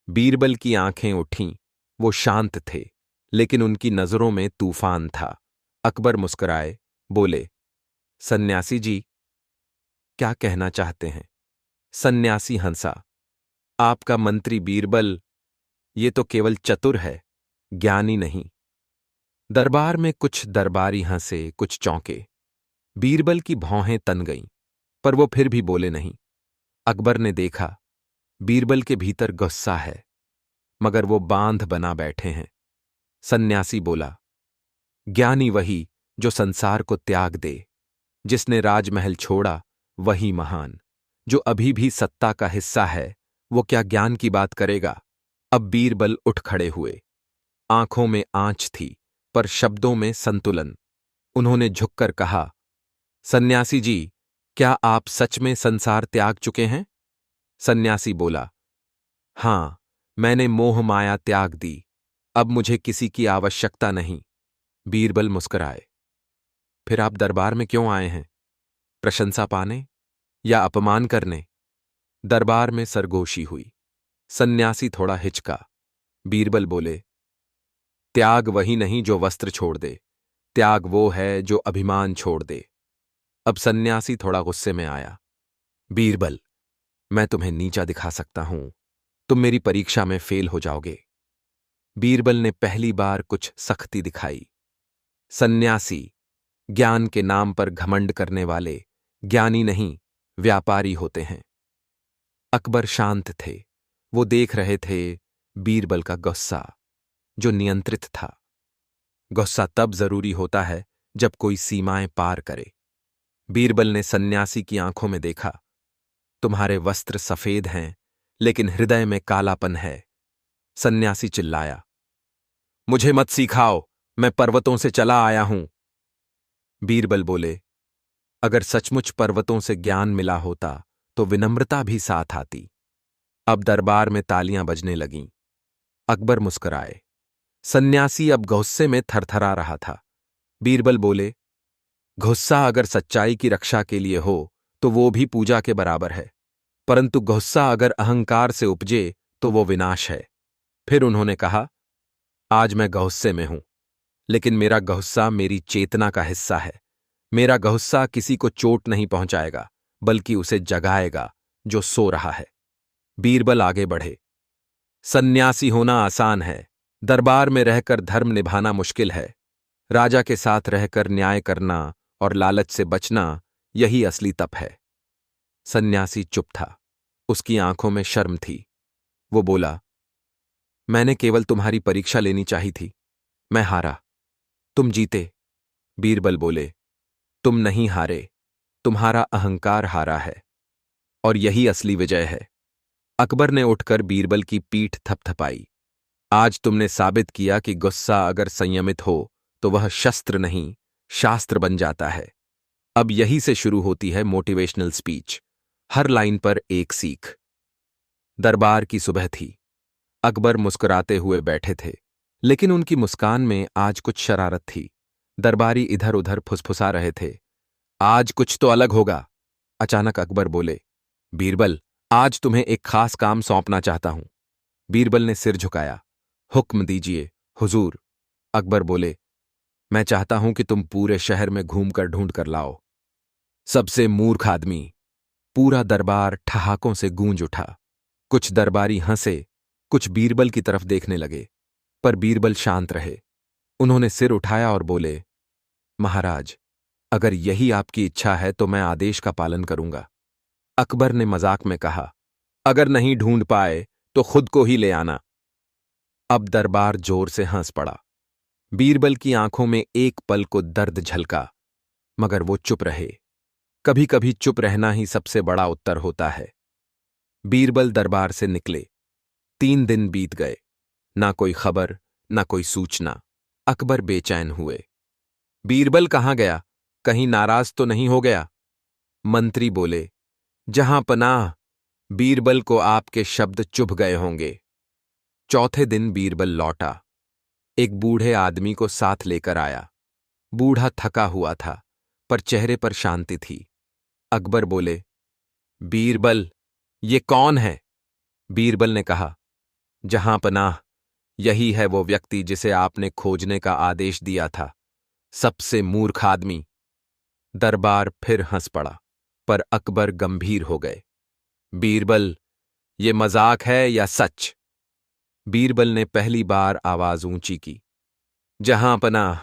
बीरबल की आंखें उठीं। वो शांत थे, लेकिन उनकी नजरों में तूफान था। अकबर मुस्कुराए, बोले, सन्यासी जी, क्या कहना चाहते हैं? सन्यासी हंसा, आपका मंत्री बीरबल, ये तो केवल चतुर है, ज्ञानी नहीं। दरबार में कुछ दरबारी हंसे, कुछ चौंके। बीरबल की भौहें तन गईं, पर वो फिर भी बोले नहीं। अकबर ने देखा, बीरबल के भीतर गुस्सा है, मगर वो बांध बना बैठे हैं। सन्यासी बोला, ज्ञानी वही जो संसार को त्याग दे। जिसने राजमहल छोड़ा वही महान। जो अभी भी सत्ता का हिस्सा है, वो क्या ज्ञान की बात करेगा? अब बीरबल उठ खड़े हुए। आंखों में आंच थी, पर शब्दों में संतुलन। उन्होंने झुककर कहा, सन्यासी जी, क्या आप सच में संसार त्याग चुके हैं? सन्यासी बोला, हां, मैंने मोह माया त्याग दी। अब मुझे किसी की आवश्यकता नहीं। बीरबल मुस्कुराए, फिर आप दरबार में क्यों आए हैं? प्रशंसा पाने या अपमान करने? दरबार में सरगोशी हुई। सन्यासी थोड़ा हिचका। बीरबल बोले, त्याग वही नहीं जो वस्त्र छोड़ दे, त्याग वो है जो अभिमान छोड़ दे। अब सन्यासी थोड़ा गुस्से में आया। बीरबल, मैं तुम्हें नीचा दिखा सकता हूं, तुम मेरी परीक्षा में फेल हो जाओगे। बीरबल ने पहली बार कुछ सख्ती दिखाई। सन्यासी, ज्ञान के नाम पर घमंड करने वाले ज्ञानी नहीं, व्यापारी होते हैं। अकबर शांत थे। वो देख रहे थे बीरबल का गुस्सा, जो नियंत्रित था। गुस्सा तब जरूरी होता है जब कोई सीमाएं पार करे। बीरबल ने सन्यासी की आंखों में देखा, तुम्हारे वस्त्र सफेद हैं, लेकिन हृदय में कालापन है। सन्यासी चिल्लाया, मुझे मत सिखाओ, मैं पर्वतों से चला आया हूं। बीरबल बोले, अगर सचमुच पर्वतों से ज्ञान मिला होता तो विनम्रता भी साथ आती। अब दरबार में तालियां बजने लगीं। अकबर मुस्कुराए। सन्यासी अब गुस्से में थरथरा रहा था। बीरबल बोले, गुस्सा अगर सच्चाई की रक्षा के लिए हो तो वो भी पूजा के बराबर है, परंतु गुस्सा अगर अहंकार से उपजे तो वो विनाश है। फिर उन्होंने कहा, आज मैं गुस्से में हूं, लेकिन मेरा गुस्सा मेरी चेतना का हिस्सा है। मेरा गुस्सा किसी को चोट नहीं पहुंचाएगा, बल्कि उसे जगाएगा जो सो रहा है। बीरबल आगे बढ़े। सन्यासी होना आसान है, दरबार में रहकर धर्म निभाना मुश्किल है। राजा के साथ रहकर न्याय करना और लालच से बचना, यही असली तप है। सन्यासी चुप था। उसकी आंखों में शर्म थी। वो बोला, मैंने केवल तुम्हारी परीक्षा लेनी चाही थी। मैं हारा, तुम जीते। बीरबल बोले, तुम नहीं हारे, तुम्हारा अहंकार हारा है, और यही असली विजय है। अकबर ने उठकर बीरबल की पीठ थपथपाई। आज तुमने साबित किया कि गुस्सा अगर संयमित हो तो वह शस्त्र नहीं, शास्त्र बन जाता है। अब यही से शुरू होती है मोटिवेशनल स्पीच, हर लाइन पर एक सीख। दरबार की सुबह थी। अकबर मुस्कुराते हुए बैठे थे, लेकिन उनकी मुस्कान में आज कुछ शरारत थी। दरबारी इधर उधर फुसफुसा रहे थे। आज कुछ तो अलग होगा। अचानक अकबर बोले, बीरबल, आज तुम्हें एक खास काम सौंपना चाहता हूं। बीरबल ने सिर झुकाया। हुक्म दीजिए हुजूर। अकबर बोले, मैं चाहता हूं कि तुम पूरे शहर में घूमकर ढूंढ कर लाओ सबसे मूर्ख आदमी। पूरा दरबार ठहाकों से गूंज उठा। कुछ दरबारी हंसे, कुछ बीरबल की तरफ देखने लगे, पर बीरबल शांत रहे। उन्होंने सिर उठाया और बोले, महाराज, अगर यही आपकी इच्छा है तो मैं आदेश का पालन करूंगा। अकबर ने मजाक में कहा, अगर नहीं ढूंढ पाए तो खुद को ही ले आना। अब दरबार जोर से हंस पड़ा। बीरबल की आंखों में एक पल को दर्द झलका, मगर वो चुप रहे। कभी कभी चुप रहना ही सबसे बड़ा उत्तर होता है। बीरबल दरबार से निकले। 3 दिन बीत गए, ना कोई खबर, ना कोई सूचना। अकबर बेचैन हुए। बीरबल कहाँ गया? कहीं नाराज तो नहीं हो गया? मंत्री बोले, जहां पनाह, बीरबल को आपके शब्द चुभ गए होंगे। चौथे दिन बीरबल लौटा। एक बूढ़े आदमी को साथ लेकर आया। बूढ़ा थका हुआ था, पर चेहरे पर शांति थी। अकबर बोले, बीरबल, ये कौन है? बीरबल ने कहा, जहां पनाह, यही है वो व्यक्ति जिसे आपने खोजने का आदेश दिया था, सबसे मूर्ख आदमी। दरबार फिर हंस पड़ा, पर अकबर गंभीर हो गए। बीरबल, ये मजाक है या सच? बीरबल ने पहली बार आवाज ऊंची की। जहां पनाह,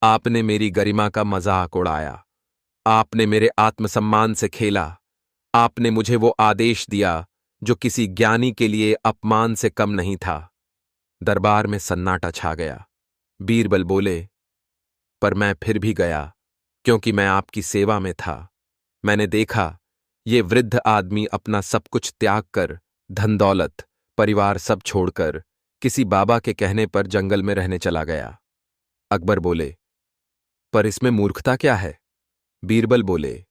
आपने मेरी गरिमा का मजाक उड़ाया। आपने मेरे आत्मसम्मान से खेला। आपने मुझे वो आदेश दिया जो किसी ज्ञानी के लिए अपमान से कम नहीं था। दरबार में सन्नाटा छा गया। बीरबल बोले, पर मैं फिर भी गया, क्योंकि मैं आपकी सेवा में था। मैंने देखा, ये वृद्ध आदमी अपना सब कुछ त्याग कर, धन दौलत, परिवार सब छोड़कर, किसी बाबा के कहने पर जंगल में रहने चला गया। अकबर बोले, पर इसमें मूर्खता क्या है? बीरबल बोले,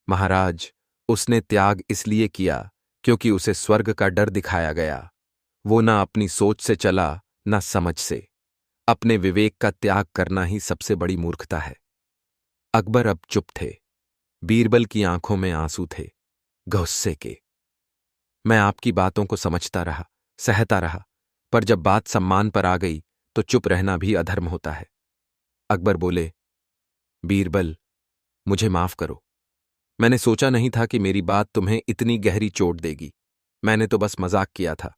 महाराज, उसने त्याग इसलिए किया क्योंकि उसे स्वर्ग का डर दिखाया गया। वो ना अपनी सोच से चला, ना समझ से। अपने विवेक का त्याग करना ही सबसे बड़ी मूर्खता है। अकबर अब चुप थे। बीरबल की आंखों में आंसू थे, गुस्से के। मैं आपकी बातों को समझता रहा, सहता रहा, पर जब बात सम्मान पर आ गई तो चुप रहना भी अधर्म होता है। अकबर बोले, बीरबल, मुझे माफ करो। मैंने सोचा नहीं था कि मेरी बात तुम्हें इतनी गहरी चोट देगी। मैंने तो बस मजाक किया था।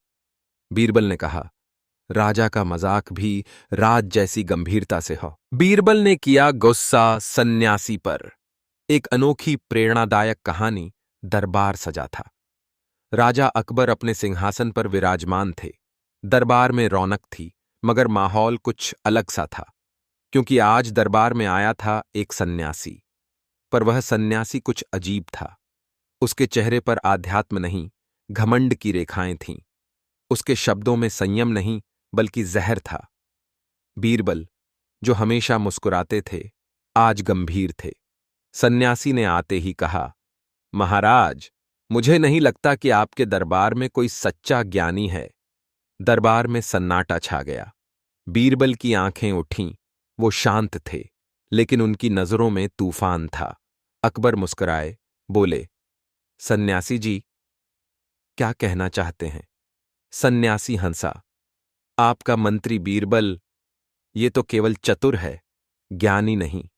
बीरबल ने कहा, राजा का मजाक भी राज जैसी गंभीरता से हो। बीरबल ने किया गुस्सा सन्यासी पर। एक अनोखी प्रेरणादायक कहानी दरबार सजा था। राजा अकबर अपने सिंहासन पर विराजमान थे। दरबार में रौनक थी, मगर माहौल कुछ अलग सा था, क्योंकि आज दरबार में आया था एक सन्यासी। पर वह सन्यासी कुछ अजीब था। उसके चेहरे पर आध्यात्म नहीं, घमंड की रेखाएं थीं। उसके शब्दों में संयम नहीं, बल्कि जहर था। बीरबल, जो हमेशा मुस्कुराते थे, आज गंभीर थे। सन्यासी ने आते ही कहा, महाराज, मुझे नहीं लगता कि आपके दरबार में कोई सच्चा ज्ञानी है। दरबार में सन्नाटा छा गया। बीरबल की आंखें उठीं। वो शांत थे, लेकिन उनकी नजरों में तूफान था। अकबर मुस्कुराए, बोले, सन्यासी जी, क्या कहना चाहते हैं? सन्यासी हंसा, आपका मंत्री बीरबल, ये तो केवल चतुर है, ज्ञानी नहीं।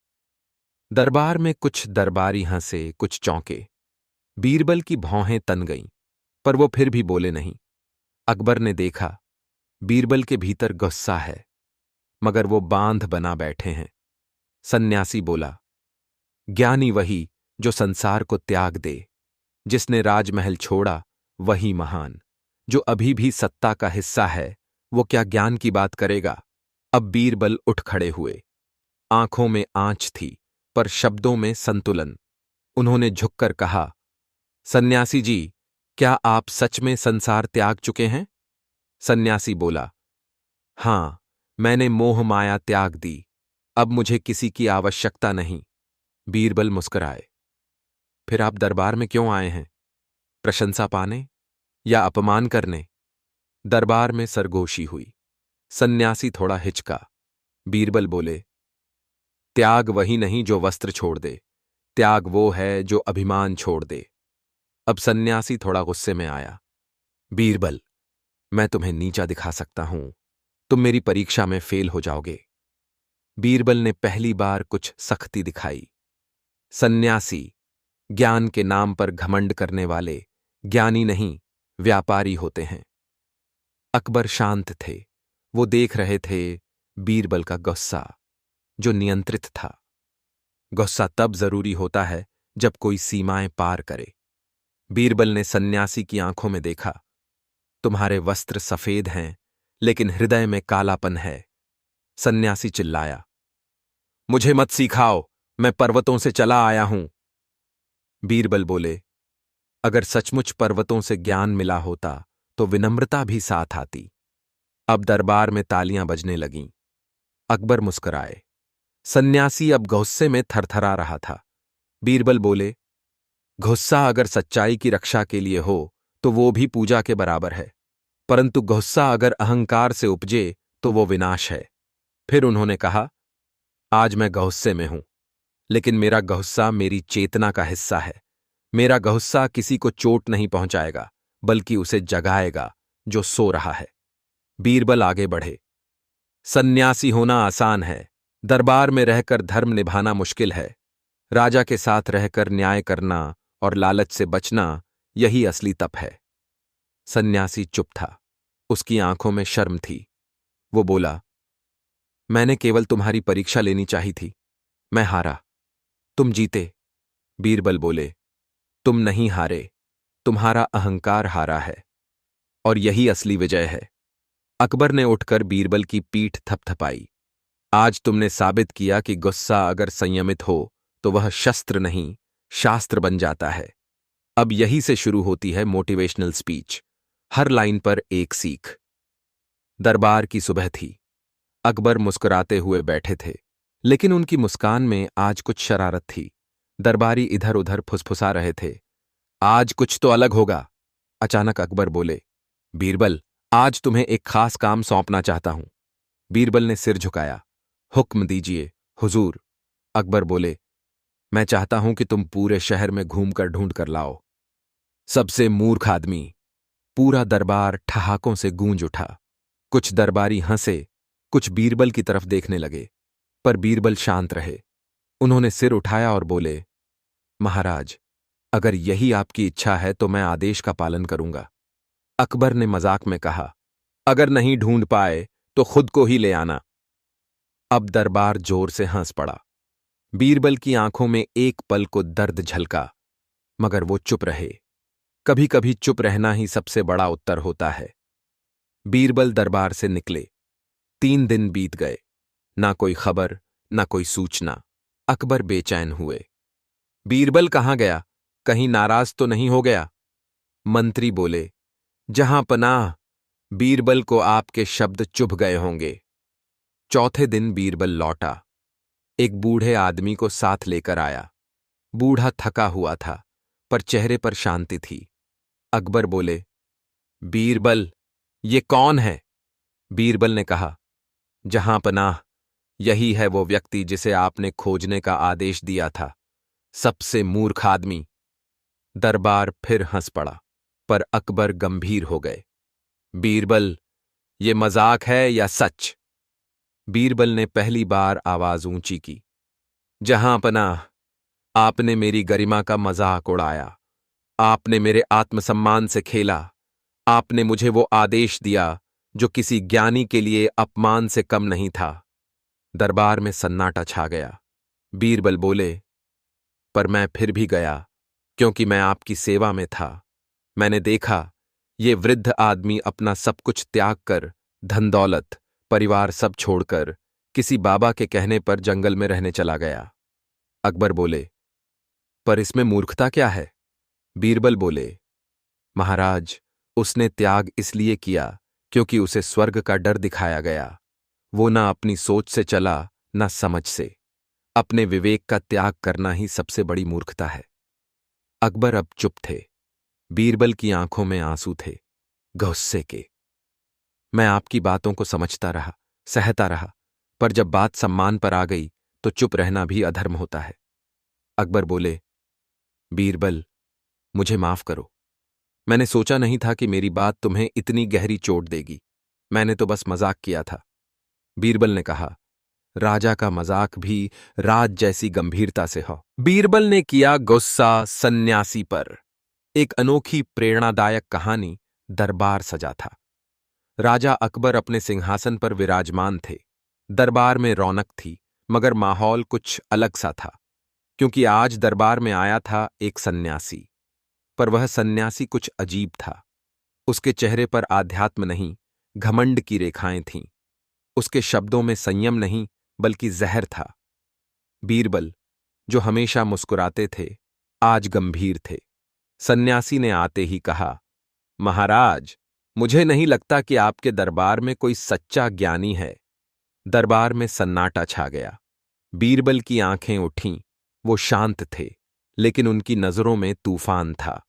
दरबार में कुछ दरबारी हंसे, कुछ चौंके। बीरबल की भौहें तन गईं। पर वो फिर भी बोले नहीं। अकबर ने देखा बीरबल के भीतर गुस्सा है, मगर वो बांध बना बैठे हैं। सन्यासी बोला, ज्ञानी वही जो संसार को त्याग दे, जिसने राजमहल छोड़ा वही महान। जो अभी भी सत्ता का हिस्सा है वो क्या ज्ञान की बात करेगा। अब बीरबल उठ खड़े हुए। आंखों में आंच थी पर शब्दों में संतुलन। उन्होंने झुककर कहा, सन्यासी जी, क्या आप सच में संसार त्याग चुके हैं? सन्यासी बोला, हां, मैंने मोह माया त्याग दी। अब मुझे किसी की आवश्यकता नहीं। बीरबल मुस्कुराए। फिर आप दरबार में क्यों आए हैं? प्रशंसा पाने या अपमान करने? दरबार में सरगोशी हुई। सन्यासी थोड़ा हिचका। बीरबल बोले, त्याग वही नहीं जो वस्त्र छोड़ दे, त्याग वो है जो अभिमान छोड़ दे। अब सन्यासी थोड़ा गुस्से में आया। बीरबल, मैं तुम्हें नीचा दिखा सकता हूं, तुम मेरी परीक्षा में फेल हो जाओगे। बीरबल ने पहली बार कुछ सख्ती दिखाई। सन्यासी, ज्ञान के नाम पर घमंड करने वाले ज्ञानी नहीं, व्यापारी होते हैं। अकबर शांत थे। वो देख रहे थे बीरबल का गुस्सा, जो नियंत्रित था। गुस्सा तब जरूरी होता है जब कोई सीमाएं पार करे। बीरबल ने सन्यासी की आंखों में देखा। तुम्हारे वस्त्र सफेद हैं, लेकिन हृदय में कालापन है। सन्यासी चिल्लाया, मुझे मत सिखाओ, मैं पर्वतों से चला आया हूं। बीरबल बोले, अगर सचमुच पर्वतों से ज्ञान मिला होता तो विनम्रता भी साथ आती। अब दरबार में तालियां बजने लगीं। अकबर मुस्कुराए। सन्यासी अब गुस्से में थरथरा रहा था। बीरबल बोले, गुस्सा अगर सच्चाई की रक्षा के लिए हो तो वो भी पूजा के बराबर है, परंतु गुस्सा अगर अहंकार से उपजे तो वो विनाश है। फिर उन्होंने कहा, आज मैं गुस्से में हूं, लेकिन मेरा गुस्सा मेरी चेतना का हिस्सा है। मेरा गुस्सा किसी को चोट नहीं पहुंचाएगा, बल्कि उसे जगाएगा जो सो रहा है। बीरबल आगे बढ़े। सन्यासी होना आसान है, दरबार में रहकर धर्म निभाना मुश्किल है। राजा के साथ रहकर न्याय करना और लालच से बचना, यही असली तप है। सन्यासी चुप था। उसकी आंखों में शर्म थी। वो बोला, मैंने केवल तुम्हारी परीक्षा लेनी चाही थी। मैं हारा, तुम जीते। बीरबल बोले, तुम नहीं हारे, तुम्हारा अहंकार हारा है, और यही असली विजय है। अकबर ने उठकर बीरबल की पीठ थपथपाई। आज तुमने साबित किया कि गुस्सा अगर संयमित हो तो वह शस्त्र नहीं, शास्त्र बन जाता है। अब यही से शुरू होती है मोटिवेशनल स्पीच, हर लाइन पर एक सीख। दरबार की सुबह थी। अकबर मुस्कुराते हुए बैठे थे, लेकिन उनकी मुस्कान में आज कुछ शरारत थी। दरबारी इधर उधर फुसफुसा रहे थे। आज कुछ तो अलग होगा। अचानक अकबर बोले, बीरबल, आज तुम्हें एक खास काम सौंपना चाहता हूं। बीरबल ने सिर झुकाया। हुक्म दीजिए हुजूर। अकबर बोले, मैं चाहता हूं कि तुम पूरे शहर में घूमकर ढूंढ कर लाओ सबसे मूर्ख आदमी। पूरा दरबार ठहाकों से गूंज उठा। कुछ दरबारी हंसे, कुछ बीरबल की तरफ देखने लगे, पर बीरबल शांत रहे। उन्होंने सिर उठाया और बोले, महाराज, अगर यही आपकी इच्छा है तो मैं आदेश का पालन करूंगा। अकबर ने मजाक में कहा, अगर नहीं ढूंढ पाए तो खुद को ही ले आना। अब दरबार जोर से हंस पड़ा। बीरबल की आंखों में एक पल को दर्द झलका, मगर वो चुप रहे। कभी कभी चुप रहना ही सबसे बड़ा उत्तर होता है। बीरबल दरबार से निकले। 3 दिन बीत गए, ना कोई खबर, ना कोई सूचना। अकबर बेचैन हुए। बीरबल कहाँ गया? कहीं नाराज तो नहीं हो गया? मंत्री बोले, जहां पनाह, बीरबल को आपके शब्द चुभ गए होंगे। चौथे दिन बीरबल लौटा। एक बूढ़े आदमी को साथ लेकर आया। बूढ़ा थका हुआ था, पर चेहरे पर शांति थी। अकबर बोले, बीरबल, ये कौन है? बीरबल ने कहा, जहां पनाह, यही है वो व्यक्ति जिसे आपने खोजने का आदेश दिया था, सबसे मूर्ख आदमी। दरबार फिर हंस पड़ा, पर अकबर गंभीर हो गए। बीरबल, ये मजाक है या सच? बीरबल ने पहली बार आवाज ऊंची की, जहां पनाह, आपने मेरी गरिमा का मजाक उड़ाया। आपने मेरे आत्मसम्मान से खेला। आपने मुझे वो आदेश दिया जो किसी ज्ञानी के लिए अपमान से कम नहीं था। दरबार में सन्नाटा छा गया। बीरबल बोले, पर मैं फिर भी गया, क्योंकि मैं आपकी सेवा में था। मैंने देखा ये वृद्ध आदमी अपना सब कुछ त्याग कर, धन दौलत, परिवार सब छोड़कर किसी बाबा के कहने पर जंगल में रहने चला गया। अकबर बोले, पर इसमें मूर्खता क्या है? बीरबल बोले, महाराज, उसने त्याग इसलिए किया क्योंकि उसे स्वर्ग का डर दिखाया गया। वो ना अपनी सोच से चला, ना समझ से। अपने विवेक का त्याग करना ही सबसे बड़ी मूर्खता है। अकबर अब चुप थे। बीरबल की आंखों में आंसू थे, गुस्से के। मैं आपकी बातों को समझता रहा, सहता रहा, पर जब बात सम्मान पर आ गई तो चुप रहना भी अधर्म होता है। अकबर बोले, बीरबल, मुझे माफ करो। मैंने सोचा नहीं था कि मेरी बात तुम्हें इतनी गहरी चोट देगी। मैंने तो बस मजाक किया था। बीरबल ने कहा, राजा का मजाक भी राज जैसी गंभीरता से हो। बीरबल ने किया गुस्सा सन्यासी पर। एक अनोखी प्रेरणादायक कहानी दरबार सजा था। राजा अकबर अपने सिंहासन पर विराजमान थे। दरबार में रौनक थी, मगर माहौल कुछ अलग सा था, क्योंकि आज दरबार में आया था एक सन्यासी। पर वह सन्यासी कुछ अजीब था। उसके चेहरे पर आध्यात्म नहीं, घमंड की रेखाएं थीं। उसके शब्दों में संयम नहीं, बल्कि जहर था। बीरबल, जो हमेशा मुस्कुराते थे, आज गंभीर थे। सन्यासी ने आते ही कहा, महाराज, मुझे नहीं लगता कि आपके दरबार में कोई सच्चा ज्ञानी है। दरबार में सन्नाटा छा गया। बीरबल की आंखें उठीं। वो शांत थे, लेकिन उनकी नजरों में तूफान था।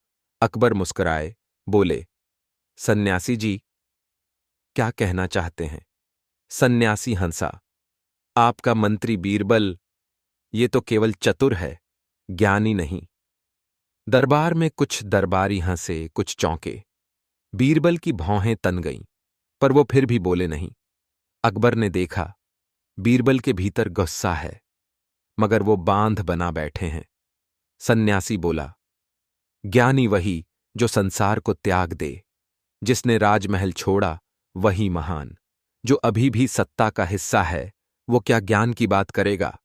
अकबर मुस्कुराए, बोले, सन्यासी जी, क्या कहना चाहते हैं? सन्यासी हंसा, आपका मंत्री बीरबल, ये तो केवल चतुर है, ज्ञानी नहीं। दरबार में कुछ दरबारी हंसे, कुछ चौंके। बीरबल की भौहें तन गईं, पर वो फिर भी बोले नहीं। अकबर ने देखा, बीरबल के भीतर गुस्सा है, मगर वो बांध बना बैठे हैं। सन्यासी बोला, ज्ञानी वही जो संसार को त्याग दे। जिसने राजमहल छोड़ा वही महान। जो अभी भी सत्ता का हिस्सा है, वो क्या ज्ञान की बात करेगा?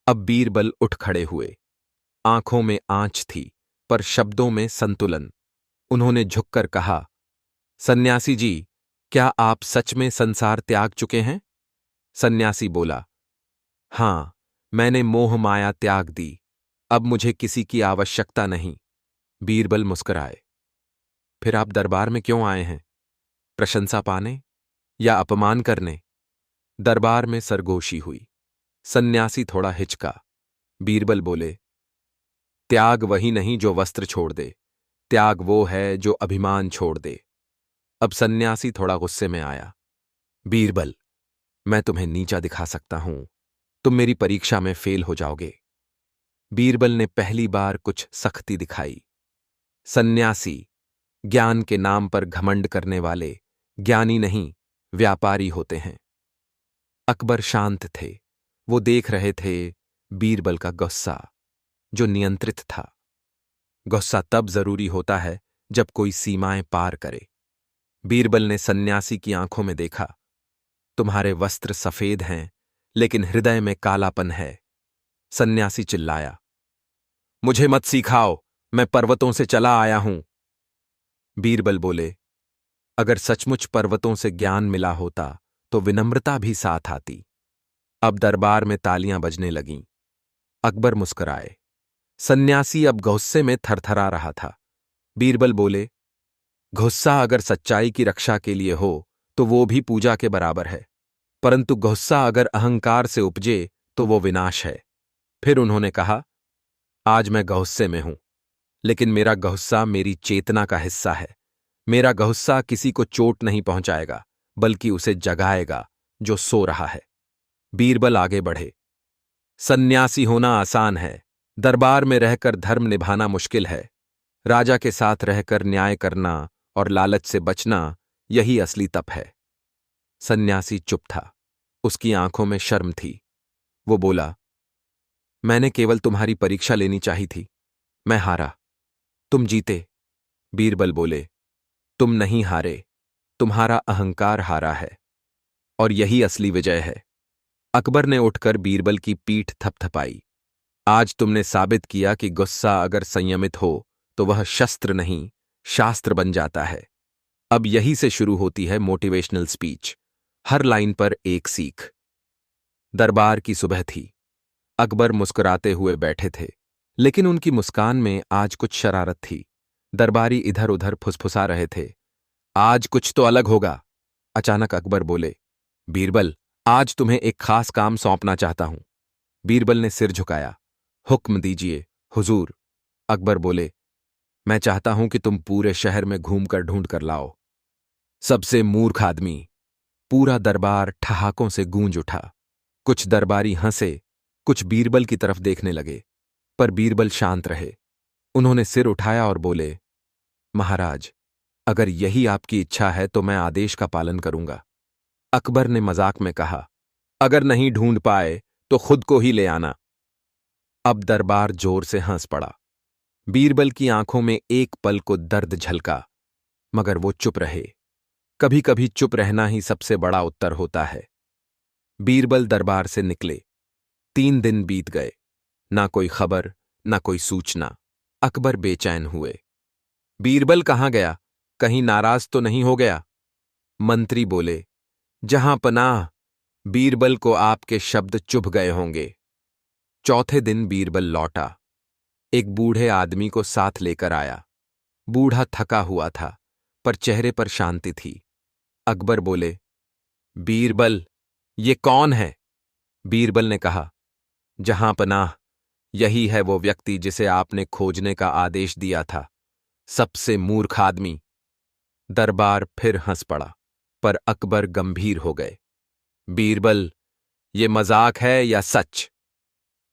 अब बीरबल उठ खड़े हुए। आंखों में आंच थी, पर शब्दों में संतुलन। उन्होंने झुककर कहा, सन्यासी जी, क्या आप सच में संसार त्याग चुके हैं? सन्यासी बोला, हां, मैंने मोह माया त्याग दी। अब मुझे किसी की आवश्यकता नहीं। बीरबल मुस्कुराए, फिर आप दरबार में क्यों आए हैं? प्रशंसा पाने या अपमान करने? दरबार में सरगोशी हुई। सन्यासी थोड़ा हिचका। बीरबल बोले, त्याग वही नहीं जो वस्त्र छोड़ दे, त्याग वो है जो अभिमान छोड़ दे। अब सन्यासी थोड़ा गुस्से में आया। बीरबल, मैं तुम्हें नीचा दिखा सकता हूं, तुम मेरी परीक्षा में फेल हो जाओगे। बीरबल ने पहली बार कुछ सख्ती दिखाई। सन्यासी, ज्ञान के नाम पर घमंड करने वाले ज्ञानी नहीं, व्यापारी होते हैं। अकबर शांत थे। वो देख रहे थे बीरबल का गुस्सा, जो नियंत्रित था। गुस्सा तब जरूरी होता है जब कोई सीमाएं पार करे। बीरबल ने सन्यासी की आंखों में देखा, तुम्हारे वस्त्र सफेद हैं, लेकिन हृदय में कालापन है। सन्यासी चिल्लाया, मुझे मत सिखाओ, मैं पर्वतों से चला आया हूं। बीरबल बोले, अगर सचमुच पर्वतों से ज्ञान मिला होता तो विनम्रता भी साथ आती। अब दरबार में तालियां बजने लगीं। अकबर मुस्कुराए। सन्यासी अब गुस्से में थरथरा रहा था। बीरबल बोले, गुस्सा अगर सच्चाई की रक्षा के लिए हो तो वो भी पूजा के बराबर है, परंतु गुस्सा अगर अहंकार से उपजे तो वो विनाश है। फिर उन्होंने कहा, आज मैं गुस्से में हूं, लेकिन मेरा गुस्सा मेरी चेतना का हिस्सा है। मेरा गुस्सा किसी को चोट नहीं पहुंचाएगा, बल्कि उसे जगाएगा जो सो रहा है। बीरबल आगे बढ़े, सन्यासी होना आसान है, दरबार में रहकर धर्म निभाना मुश्किल है। राजा के साथ रहकर न्याय करना और लालच से बचना, यही असली तप है। सन्यासी चुप था। उसकी आंखों में शर्म थी। वो बोला, मैंने केवल तुम्हारी परीक्षा लेनी चाही थी। मैं हारा, तुम जीते। बीरबल बोले, तुम नहीं हारे, तुम्हारा अहंकार हारा है, और यही असली विजय है। अकबर ने उठकर बीरबल की पीठ थपथपाई। आज तुमने साबित किया कि गुस्सा अगर संयमित हो तो वह शस्त्र नहीं, शास्त्र बन जाता है। अब यही से शुरू होती है मोटिवेशनल स्पीच, हर लाइन पर एक सीख। दरबार की सुबह थी। अकबर मुस्कुराते हुए बैठे थे, लेकिन उनकी मुस्कान में आज कुछ शरारत थी। दरबारी इधर उधर फुसफुसा रहे थे। आज कुछ तो अलग होगा। अचानक अकबर बोले, बीरबल, आज तुम्हें एक खास काम सौंपना चाहता हूं। बीरबल ने सिर झुकाया। हुक्म दीजिए हुजूर। अकबर बोले, मैं चाहता हूं कि तुम पूरे शहर में घूमकर ढूंढ कर लाओ सबसे मूर्ख आदमी। पूरा दरबार ठहाकों से गूंज उठा। कुछ दरबारी हंसे, कुछ बीरबल की तरफ देखने लगे, पर बीरबल शांत रहे। उन्होंने सिर उठाया और बोले, महाराज, अगर यही आपकी इच्छा है तो मैं आदेश का पालन करूंगा। अकबर ने मजाक में कहा, अगर नहीं ढूंढ पाए तो खुद को ही ले आना। अब दरबार जोर से हंस पड़ा। बीरबल की आंखों में एक पल को दर्द झलका, मगर वो चुप रहे। कभी कभी चुप रहना ही सबसे बड़ा उत्तर होता है। बीरबल दरबार से निकले। 3 दिन बीत गए, ना कोई खबर, ना कोई सूचना। अकबर बेचैन हुए। बीरबल कहाँ गया? कहीं नाराज तो नहीं हो गया? मंत्री बोले, जहां पनाह, बीरबल को आपके शब्द चुभ गए होंगे। चौथे दिन बीरबल लौटा। एक बूढ़े आदमी को साथ लेकर आया। बूढ़ा थका हुआ था, पर चेहरे पर शांति थी। अकबर बोले, बीरबल, ये कौन है? बीरबल ने कहा, जहां पनाह, यही है वो व्यक्ति जिसे आपने खोजने का आदेश दिया था, सबसे मूर्ख आदमी। दरबार फिर हंस पड़ा, पर अकबर गंभीर हो गए। बीरबल, ये मजाक है या सच?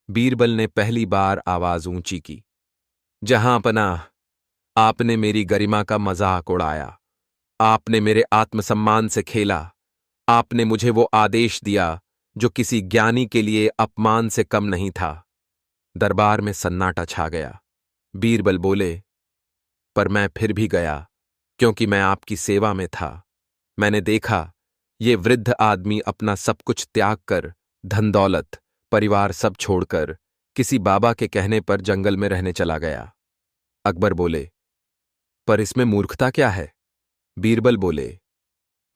बीरबल ने पहली बार आवाज ऊंची की। जहां पनाह, आपने मेरी गरिमा का मजाक उड़ाया। आपने मेरे आत्मसम्मान से खेला। आपने मुझे वो आदेश दिया जो किसी ज्ञानी के लिए अपमान से कम नहीं था। दरबार में सन्नाटा छा गया। बीरबल बोले, पर मैं फिर भी गया, क्योंकि मैं आपकी सेवा में था। मैंने देखा, ये वृद्ध आदमी अपना सब कुछ त्याग कर, धन दौलत, परिवार सब छोड़कर, किसी बाबा के कहने पर जंगल में रहने चला गया। अकबर बोले, पर इसमें मूर्खता क्या है? बीरबल बोले,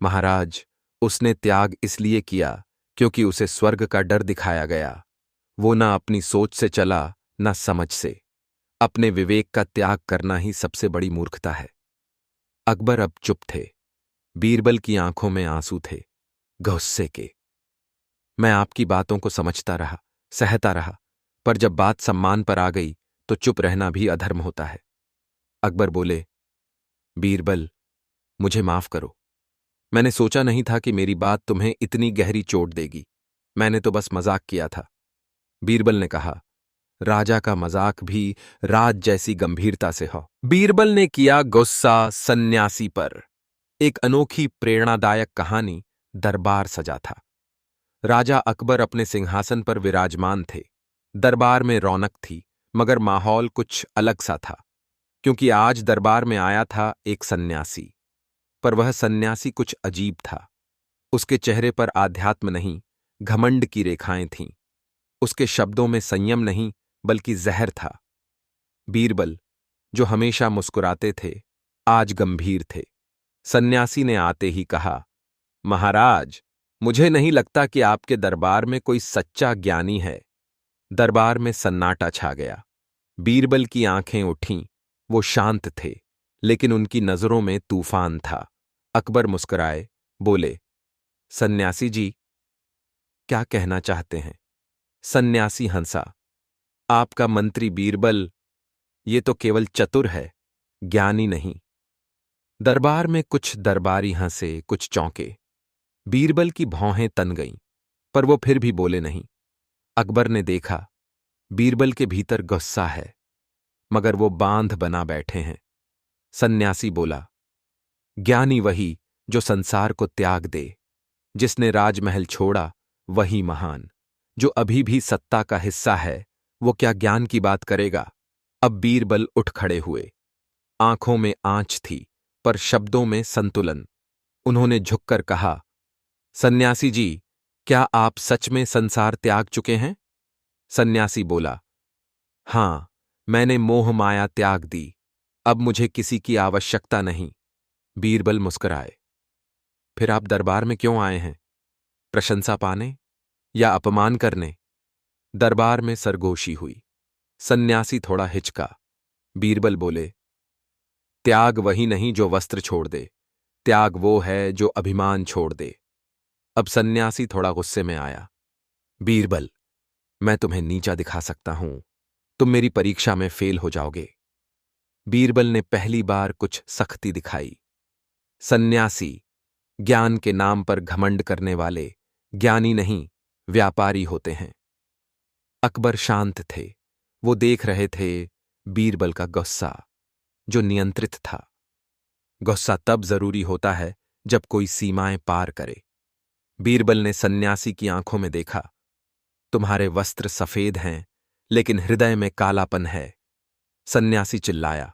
महाराज, उसने त्याग इसलिए किया क्योंकि उसे स्वर्ग का डर दिखाया गया। वो ना अपनी सोच से चला, ना समझ से। अपने विवेक का त्याग करना ही सबसे बड़ी मूर्खता है। अकबर अब चुप थे। बीरबल की आंखों में आंसू थे, गुस्से के। मैं आपकी बातों को समझता रहा, सहता रहा, पर जब बात सम्मान पर आ गई तो चुप रहना भी अधर्म होता है। अकबर बोले, बीरबल, मुझे माफ करो। मैंने सोचा नहीं था कि मेरी बात तुम्हें इतनी गहरी चोट देगी। मैंने तो बस मजाक किया था। बीरबल ने कहा, राजा का मजाक भी राज जैसी गंभीरता से हो। बीरबल ने किया गुस्सा सन्यासी पर। एक अनोखी प्रेरणादायक कहानी दरबार सजा था। राजा अकबर अपने सिंहासन पर विराजमान थे। दरबार में रौनक थी, मगर माहौल कुछ अलग सा था, क्योंकि आज दरबार में आया था एक सन्यासी। पर वह सन्यासी कुछ अजीब था। उसके चेहरे पर आध्यात्म नहीं, घमंड की रेखाएं थीं। उसके शब्दों में संयम नहीं, बल्कि जहर था। बीरबल, जो हमेशा मुस्कुराते थे, आज गंभीर थे। सन्यासी ने आते ही कहा, महाराज, मुझे नहीं लगता कि आपके दरबार में कोई सच्चा ज्ञानी है। दरबार में सन्नाटा छा गया। बीरबल की आंखें उठीं। वो शांत थे, लेकिन उनकी नजरों में तूफान था। अकबर मुस्कुराए, बोले, सन्यासी जी, क्या कहना चाहते हैं? सन्यासी हंसा, आपका मंत्री बीरबल, ये तो केवल चतुर है, ज्ञानी नहीं। दरबार में कुछ दरबारी हंसे, कुछ चौंके। बीरबल की भौहें तन गईं, पर वो फिर भी बोले नहीं। अकबर ने देखा, बीरबल के भीतर गुस्सा है, मगर वो बांध बना बैठे हैं। सन्यासी बोला, ज्ञानी वही जो संसार को त्याग दे। जिसने राजमहल छोड़ा वही महान। जो अभी भी सत्ता का हिस्सा है, वो क्या ज्ञान की बात करेगा? अब बीरबल उठ खड़े हुए। आंखों में आंच थी, पर शब्दों में संतुलन। उन्होंने झुककर कहा, सन्यासी जी, क्या आप सच में संसार त्याग चुके हैं? सन्यासी बोला, हां, मैंने मोह माया त्याग दी। अब मुझे किसी की आवश्यकता नहीं। बीरबल मुस्कुराए। फिर आप दरबार में क्यों आए हैं? प्रशंसा पाने या अपमान करने? दरबार में सरगोशी हुई। सन्यासी थोड़ा हिचका। बीरबल बोले, त्याग वही नहीं जो वस्त्र छोड़ दे, त्याग वो है जो अभिमान छोड़ दे। अब सन्यासी थोड़ा गुस्से में आया। बीरबल, मैं तुम्हें नीचा दिखा सकता हूं, तुम मेरी परीक्षा में फेल हो जाओगे। बीरबल ने पहली बार कुछ सख्ती दिखाई। सन्यासी, ज्ञान के नाम पर घमंड करने वाले ज्ञानी नहीं, व्यापारी होते हैं। अकबर शांत थे। वो देख रहे थे बीरबल का गुस्सा, जो नियंत्रित था। गुस्सा तब जरूरी होता है जब कोई सीमाएं पार करे। बीरबल ने सन्यासी की आंखों में देखा। तुम्हारे वस्त्र सफेद हैं, लेकिन हृदय में कालापन है। सन्यासी चिल्लाया,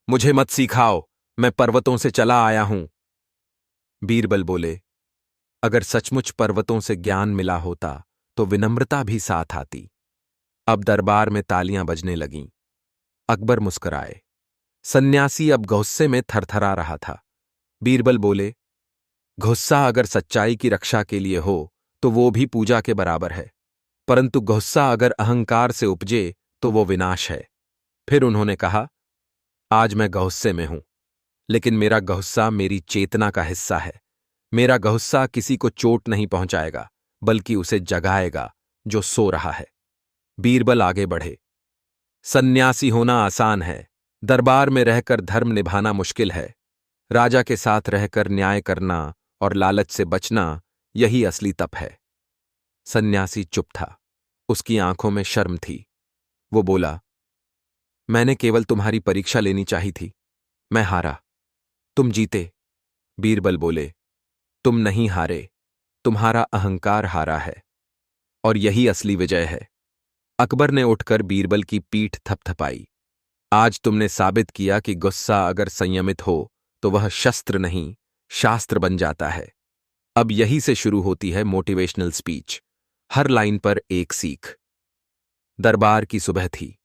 मुझे मत सिखाओ, मैं पर्वतों से चला आया हूं। बीरबल बोले, अगर सचमुच पर्वतों से ज्ञान मिला होता तो विनम्रता भी साथ आती। अब दरबार में तालियां बजने लगीं। अकबर मुस्कुराए। सन्यासी अब गुस्से में थरथरा रहा था। बीरबल बोले, गुस्सा अगर सच्चाई की रक्षा के लिए हो तो वो भी पूजा के बराबर है, परंतु गुस्सा अगर अहंकार से उपजे तो वो विनाश है। फिर उन्होंने कहा, आज मैं गुस्से में हूं, लेकिन मेरा गुस्सा मेरी चेतना का हिस्सा है। मेरा गुस्सा किसी को चोट नहीं पहुंचाएगा, बल्कि उसे जगाएगा जो सो रहा है। बीरबल आगे बढ़े। सन्यासी होना आसान है, दरबार में रहकर धर्म निभाना मुश्किल है। राजा के साथ रहकर न्याय करना और लालच से बचना, यही असली तप है। सन्यासी चुप था। उसकी आंखों में शर्म थी। वो बोला, मैंने केवल तुम्हारी परीक्षा लेनी चाहिए थी। मैं हारा, तुम जीते। बीरबल बोले, तुम नहीं हारे, तुम्हारा अहंकार हारा है, और यही असली विजय है। अकबर ने उठकर बीरबल की पीठ थपथपाई। आज तुमने साबित किया कि गुस्सा अगर संयमित हो तो वह शस्त्र नहीं, शास्त्र बन जाता है। अब यही से शुरू होती है मोटिवेशनल स्पीच, हर लाइन पर एक सीख। दरबार की सुबह थी।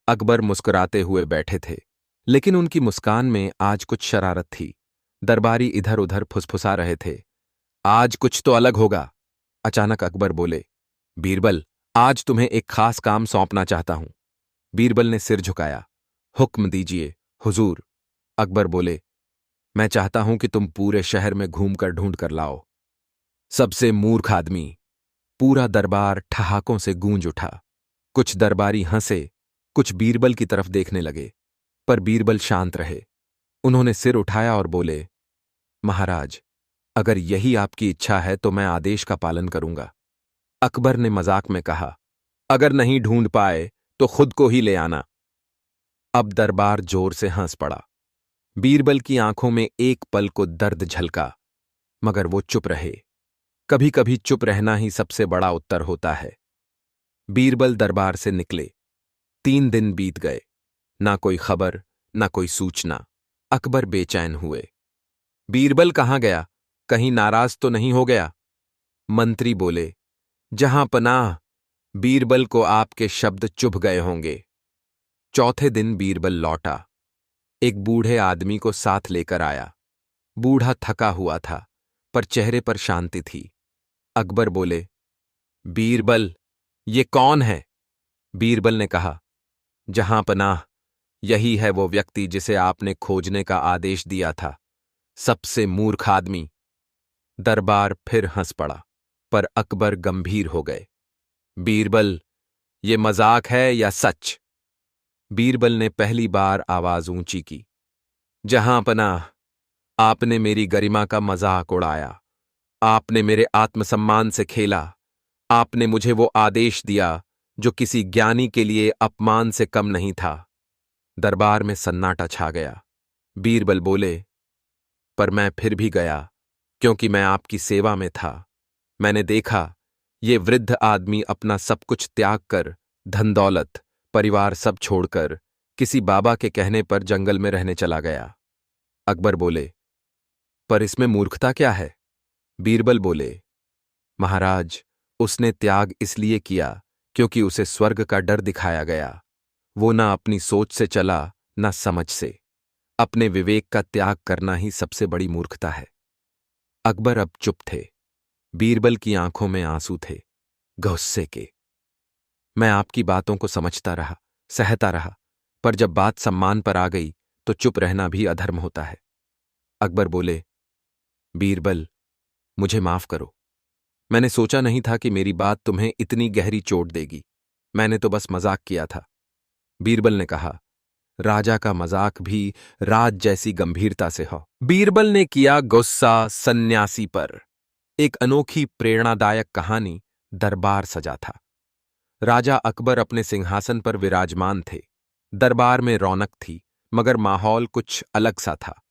अकबर मुस्कुराते हुए बैठे थे, लेकिन उनकी मुस्कान में आज कुछ शरारत थी। दरबारी इधर उधर फुसफुसा रहे थे। आज कुछ तो अलग होगा। अचानक अकबर बोले, बीरबल, आज तुम्हें एक खास काम सौंपना चाहता हूं। बीरबल ने सिर झुकाया। हुक्म दीजिए हुजूर। अकबर बोले, मैं चाहता हूं कि तुम पूरे शहर में घूमकर ढूंढ कर लाओ सबसे मूर्ख आदमी। पूरा दरबार ठहाकों से गूंज उठा। कुछ दरबारी हंसे, कुछ बीरबल की तरफ देखने लगे, पर बीरबल शांत रहे। उन्होंने सिर उठाया और बोले, महाराज, अगर यही आपकी इच्छा है तो मैं आदेश का पालन करूंगा। अकबर ने मजाक में कहा, अगर नहीं ढूंढ पाए तो खुद को ही ले आना। अब दरबार जोर से हंस पड़ा। बीरबल की आंखों में एक पल को दर्द झलका, मगर वो चुप रहे। कभी कभी चुप रहना ही सबसे बड़ा उत्तर होता है। बीरबल दरबार से निकले। 3 दिन बीत गए, ना कोई खबर, ना कोई सूचना। अकबर बेचैन हुए। बीरबल कहाँ गया? कहीं नाराज तो नहीं हो गया? मंत्री बोले, जहां पनाह, बीरबल को आपके शब्द चुभ गए होंगे। चौथे दिन बीरबल लौटा। एक बूढ़े आदमी को साथ लेकर आया। बूढ़ा थका हुआ था, पर चेहरे पर शांति थी। अकबर बोले, बीरबल, ये कौन है? बीरबल ने कहा, जहां पनाह, यही है वो व्यक्ति जिसे आपने खोजने का आदेश दिया था, सबसे मूर्ख आदमी। दरबार फिर हंस पड़ा, पर अकबर गंभीर हो गए। बीरबल, ये मजाक है या सच? बीरबल ने पहली बार आवाज ऊंची की, जहां पनाह, आपने मेरी गरिमा का मजाक उड़ाया। आपने मेरे आत्मसम्मान से खेला। आपने मुझे वो आदेश दिया जो किसी ज्ञानी के लिए अपमान से कम नहीं था। दरबार में सन्नाटा छा गया। बीरबल बोले, पर मैं फिर भी गया, क्योंकि मैं आपकी सेवा में था। मैंने देखा, ये वृद्ध आदमी अपना सब कुछ त्याग कर, धन दौलत, परिवार सब छोड़कर किसी बाबा के कहने पर जंगल में रहने चला गया। अकबर बोले, पर इसमें मूर्खता क्या है? बीरबल बोले, महाराज, उसने त्याग इसलिए किया क्योंकि उसे स्वर्ग का डर दिखाया गया। वो ना अपनी सोच से चला, ना समझ से। अपने विवेक का त्याग करना ही सबसे बड़ी मूर्खता है। अकबर अब चुप थे। बीरबल की आंखों में आंसू थे, गुस्से के। मैं आपकी बातों को समझता रहा, सहता रहा, पर जब बात सम्मान पर आ गई तो चुप रहना भी अधर्म होता है। अकबर बोले, बीरबल, मुझे माफ करो। मैंने सोचा नहीं था कि मेरी बात तुम्हें इतनी गहरी चोट देगी। मैंने तो बस मजाक किया था। बीरबल ने कहा, राजा का मजाक भी राज जैसी गंभीरता से हो। बीरबल ने किया गुस्सा सन्यासी पर। एक अनोखी प्रेरणादायक कहानी दरबार सजा था। राजा अकबर अपने सिंहासन पर विराजमान थे। दरबार में रौनक थी, मगर माहौल कुछ अलग सा था,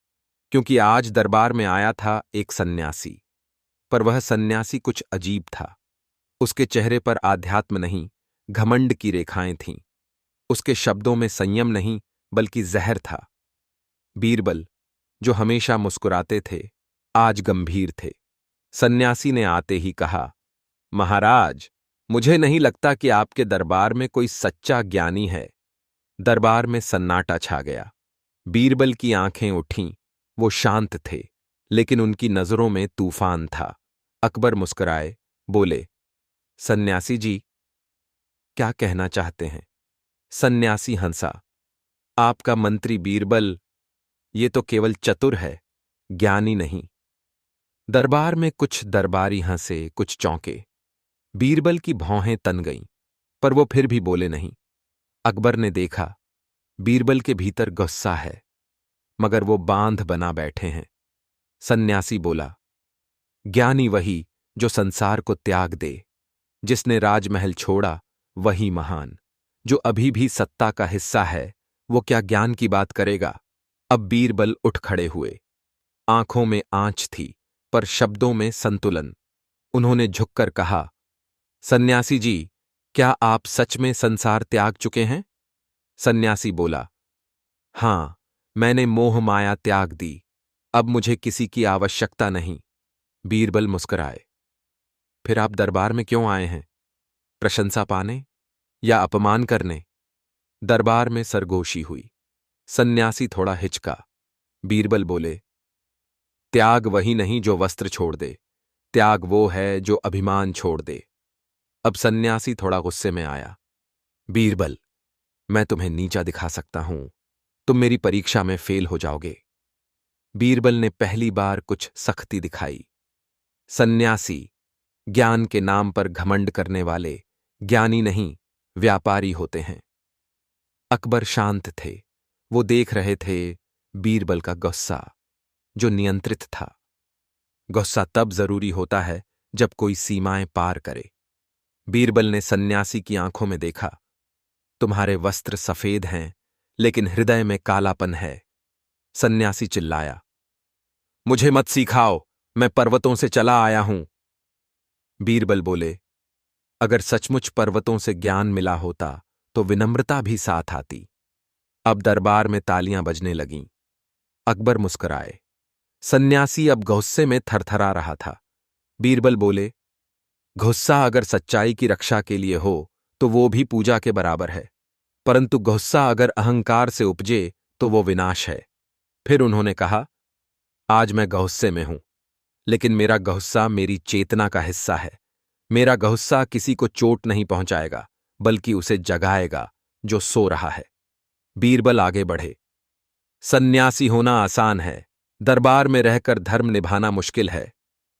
क्योंकि आज दरबार में आया था एक सन्यासी। पर वह सन्यासी कुछ अजीब था। उसके चेहरे पर आध्यात्म नहीं, घमंड की रेखाएं थीं। उसके शब्दों में संयम नहीं, बल्कि जहर था। बीरबल, जो हमेशा मुस्कुराते थे, आज गंभीर थे। सन्यासी ने आते ही कहा, महाराज, मुझे नहीं लगता कि आपके दरबार में कोई सच्चा ज्ञानी है। दरबार में सन्नाटा छा गया। बीरबल की आंखें उठीं। वो शांत थे, लेकिन उनकी नजरों में तूफान था। अकबर मुस्कुराए, बोले, सन्यासी जी, क्या कहना चाहते हैं? सन्यासी हंसा, आपका मंत्री बीरबल, ये तो केवल चतुर है, ज्ञानी नहीं। दरबार में कुछ दरबारी हंसे, कुछ चौंके। बीरबल की भौहें तन गईं, पर वो फिर भी बोले नहीं। अकबर ने देखा, बीरबल के भीतर गुस्सा है, मगर वो बांध बना बैठे हैं। सन्यासी बोला, ज्ञानी वही जो संसार को त्याग दे। जिसने राजमहल छोड़ा वही महान। जो अभी भी सत्ता का हिस्सा है, वो क्या ज्ञान की बात करेगा? अब बीरबल उठ खड़े हुए। आंखों में आंच थी, पर शब्दों में संतुलन। उन्होंने झुककर कहा, सन्यासी जी, क्या आप सच में संसार त्याग चुके हैं? सन्यासी बोला, हां, मैंने मोह माया त्याग दी। अब मुझे किसी की आवश्यकता नहीं। बीरबल मुस्कुराए, फिर आप दरबार में क्यों आए हैं? प्रशंसा पाने या अपमान करने? दरबार में सरगोशी हुई। सन्यासी थोड़ा हिचका। बीरबल बोले, त्याग वही नहीं जो वस्त्र छोड़ दे, त्याग वो है जो अभिमान छोड़ दे। अब सन्यासी थोड़ा गुस्से में आया। बीरबल, मैं तुम्हें नीचा दिखा सकता हूं, तुम मेरी परीक्षा में फेल हो जाओगे। बीरबल ने पहली बार कुछ सख्ती दिखाई। सन्यासी, ज्ञान के नाम पर घमंड करने वाले ज्ञानी नहीं, व्यापारी होते हैं। अकबर शांत थे। वो देख रहे थे बीरबल का गुस्सा, जो नियंत्रित था। गुस्सा तब जरूरी होता है जब कोई सीमाएं पार करे। बीरबल ने सन्यासी की आंखों में देखा, तुम्हारे वस्त्र सफेद हैं, लेकिन हृदय में कालापन है। सन्यासी चिल्लाया, मुझे मत सिखाओ, मैं पर्वतों से चला आया हूं। बीरबल बोले, अगर सचमुच पर्वतों से ज्ञान मिला होता तो विनम्रता भी साथ आती। अब दरबार में तालियां बजने लगीं। अकबर मुस्कुराए। सन्यासी अब गुस्से में थरथरा रहा था। बीरबल बोले, गुस्सा अगर सच्चाई की रक्षा के लिए हो तो वो भी पूजा के बराबर है, परंतु गुस्सा अगर अहंकार से उपजे तो वो विनाश है। फिर उन्होंने कहा, आज मैं गुस्से में हूं, लेकिन मेरा गुस्सा मेरी चेतना का हिस्सा है। मेरा गुस्सा किसी को चोट नहीं पहुंचाएगा, बल्कि उसे जगाएगा जो सो रहा है। बीरबल आगे बढ़े, सन्यासी होना आसान है, दरबार में रहकर धर्म निभाना मुश्किल है।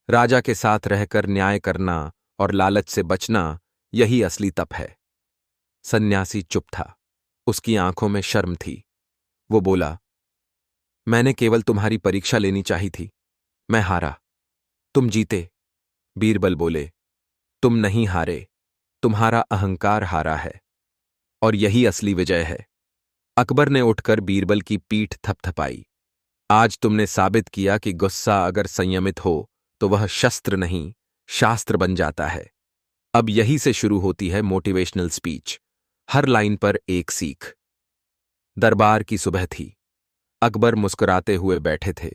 राजा के साथ रहकर न्याय करना और लालच से बचना, यही असली तप है। सन्यासी चुप था। उसकी आंखों में शर्म थी। वो बोला, मैंने केवल तुम्हारी परीक्षा लेनी चाही थी। मैं हारा, तुम जीते। बीरबल बोले, तुम नहीं हारे, तुम्हारा अहंकार हारा है, और यही असली विजय है। अकबर ने उठकर बीरबल की पीठ थपथपाई। आज तुमने साबित किया कि गुस्सा अगर संयमित हो तो वह शस्त्र नहीं, शास्त्र बन जाता है। अब यही से शुरू होती है मोटिवेशनल स्पीच। हर लाइन पर एक सीख। दरबार की सुबह थी। अकबर मुस्कुराते हुए बैठे थे,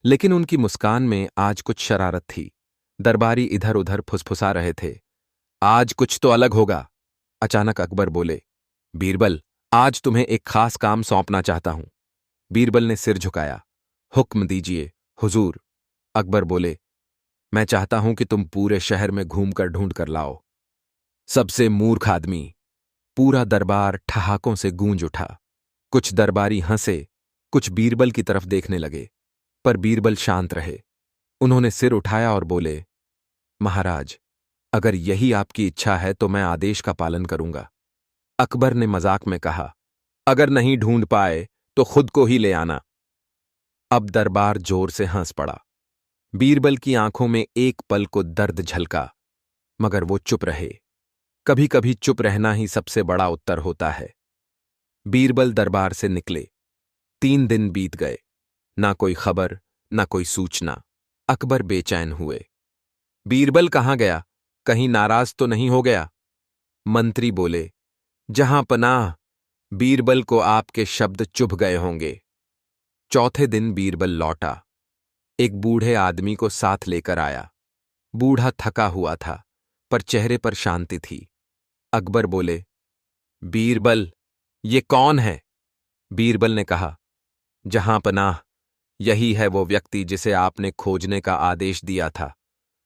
लेकिन उनकी मुस्कान में आज कुछ शरारत थी। दरबारी इधर उधर फुसफुसा रहे थे। आज कुछ तो अलग होगा। अचानक अकबर बोले, बीरबल, आज तुम्हें एक खास काम सौंपना चाहता हूं। बीरबल ने सिर झुकाया। हुक्म दीजिए हुजूर। अकबर बोले, मैं चाहता हूं कि तुम पूरे शहर में घूमकर ढूंढ कर लाओ सबसे मूर्ख आदमी। पूरा दरबार ठहाकों से गूंज उठा। कुछ दरबारी हंसे, कुछ बीरबल की तरफ देखने लगे, पर बीरबल शांत रहे। उन्होंने सिर उठाया और बोले, महाराज, अगर यही आपकी इच्छा है तो मैं आदेश का पालन करूंगा। अकबर ने मजाक में कहा, अगर नहीं ढूंढ पाए तो खुद को ही ले आना। अब दरबार जोर से हंस पड़ा। बीरबल की आंखों में एक पल को दर्द झलका, मगर वो चुप रहे। कभी कभी चुप रहना ही सबसे बड़ा उत्तर होता है। बीरबल दरबार से निकले। 3 दिन बीत गए, ना कोई खबर, ना कोई सूचना। अकबर बेचैन हुए। बीरबल कहाँ गया? कहीं नाराज तो नहीं हो गया? मंत्री बोले, जहां पनाह, बीरबल को आपके शब्द चुभ गए होंगे। चौथे दिन बीरबल लौटा। एक बूढ़े आदमी को साथ लेकर आया। बूढ़ा थका हुआ था, पर चेहरे पर शांति थी। अकबर बोले, बीरबल, ये कौन है? बीरबल ने कहा, जहां पनाह, यही है वो व्यक्ति जिसे आपने खोजने का आदेश दिया था,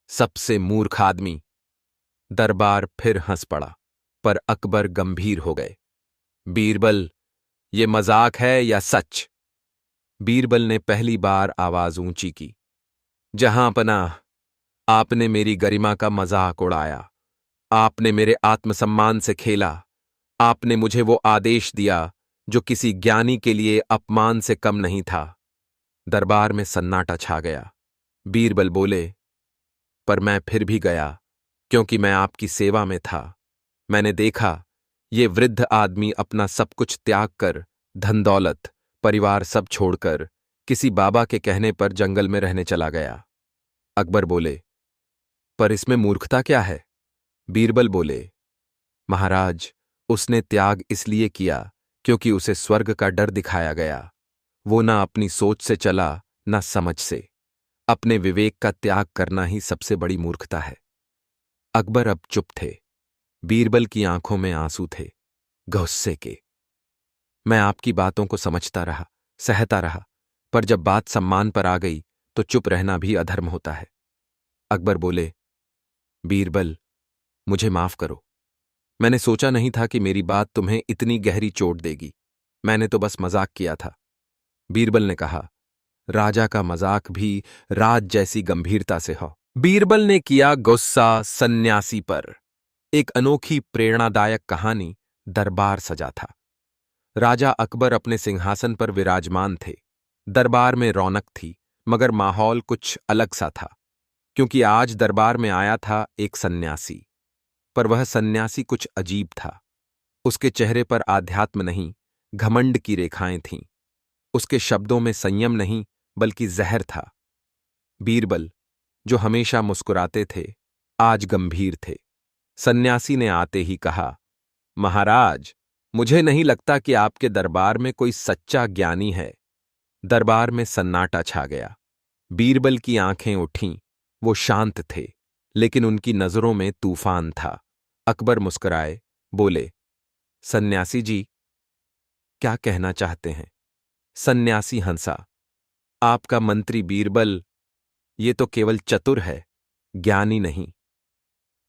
सबसे मूर्ख आदमी। दरबार फिर हंस पड़ा, पर अकबर गंभीर हो गए। बीरबल, ये मजाक है या सच? बीरबल ने पहली बार आवाज ऊंची की, जहां पनाह, आपने मेरी गरिमा का मजाक उड़ाया। आपने मेरे आत्मसम्मान से खेला। आपने मुझे वो आदेश दिया जो किसी ज्ञानी के लिए अपमान से कम नहीं था। दरबार में सन्नाटा छा गया। बीरबल बोले, पर मैं फिर भी गया, क्योंकि मैं आपकी सेवा में था। मैंने देखा, ये वृद्ध आदमी अपना सब कुछ त्याग कर, धन दौलत, परिवार सब छोड़कर, किसी बाबा के कहने पर जंगल में रहने चला गया। अकबर बोले, पर इसमें मूर्खता क्या है? बीरबल बोले, महाराज, उसने त्याग इसलिए किया क्योंकि उसे स्वर्ग का डर दिखाया गया। वो ना अपनी सोच से चला, ना समझ से। अपने विवेक का त्याग करना ही सबसे बड़ी मूर्खता है। अकबर अब चुप थे। बीरबल की आंखों में आंसू थे, गुस्से के। मैं आपकी बातों को समझता रहा, सहता रहा, पर जब बात सम्मान पर आ गई तो चुप रहना भी अधर्म होता है। अकबर बोले, बीरबल, मुझे माफ करो। मैंने सोचा नहीं था कि मेरी बात तुम्हें इतनी गहरी चोट देगी। मैंने तो बस मजाक किया था। बीरबल ने कहा, राजा का मजाक भी राज जैसी गंभीरता से हो। बीरबल ने किया गुस्सा सन्यासी पर। एक अनोखी प्रेरणादायक कहानी दरबार सजा था। राजा अकबर अपने सिंहासन पर विराजमान थे। दरबार में रौनक थी, मगर माहौल कुछ अलग सा था, क्योंकि आज दरबार में आया था एक सन्यासी। पर वह सन्यासी कुछ अजीब था। उसके चेहरे पर आध्यात्म नहीं, घमंड की रेखाएं थीं। उसके शब्दों में संयम नहीं, बल्कि जहर था। बीरबल, जो हमेशा मुस्कुराते थे, आज गंभीर थे। सन्यासी ने आते ही कहा, महाराज, मुझे नहीं लगता कि आपके दरबार में कोई सच्चा ज्ञानी है। दरबार में सन्नाटा छा गया। बीरबल की आंखें उठीं। वो शांत थे, लेकिन उनकी नजरों में तूफान था। अकबर मुस्कुराए, बोले, सन्यासी जी, क्या कहना चाहते हैं? सन्यासी हंसा, आपका मंत्री बीरबल, ये तो केवल चतुर है, ज्ञानी नहीं।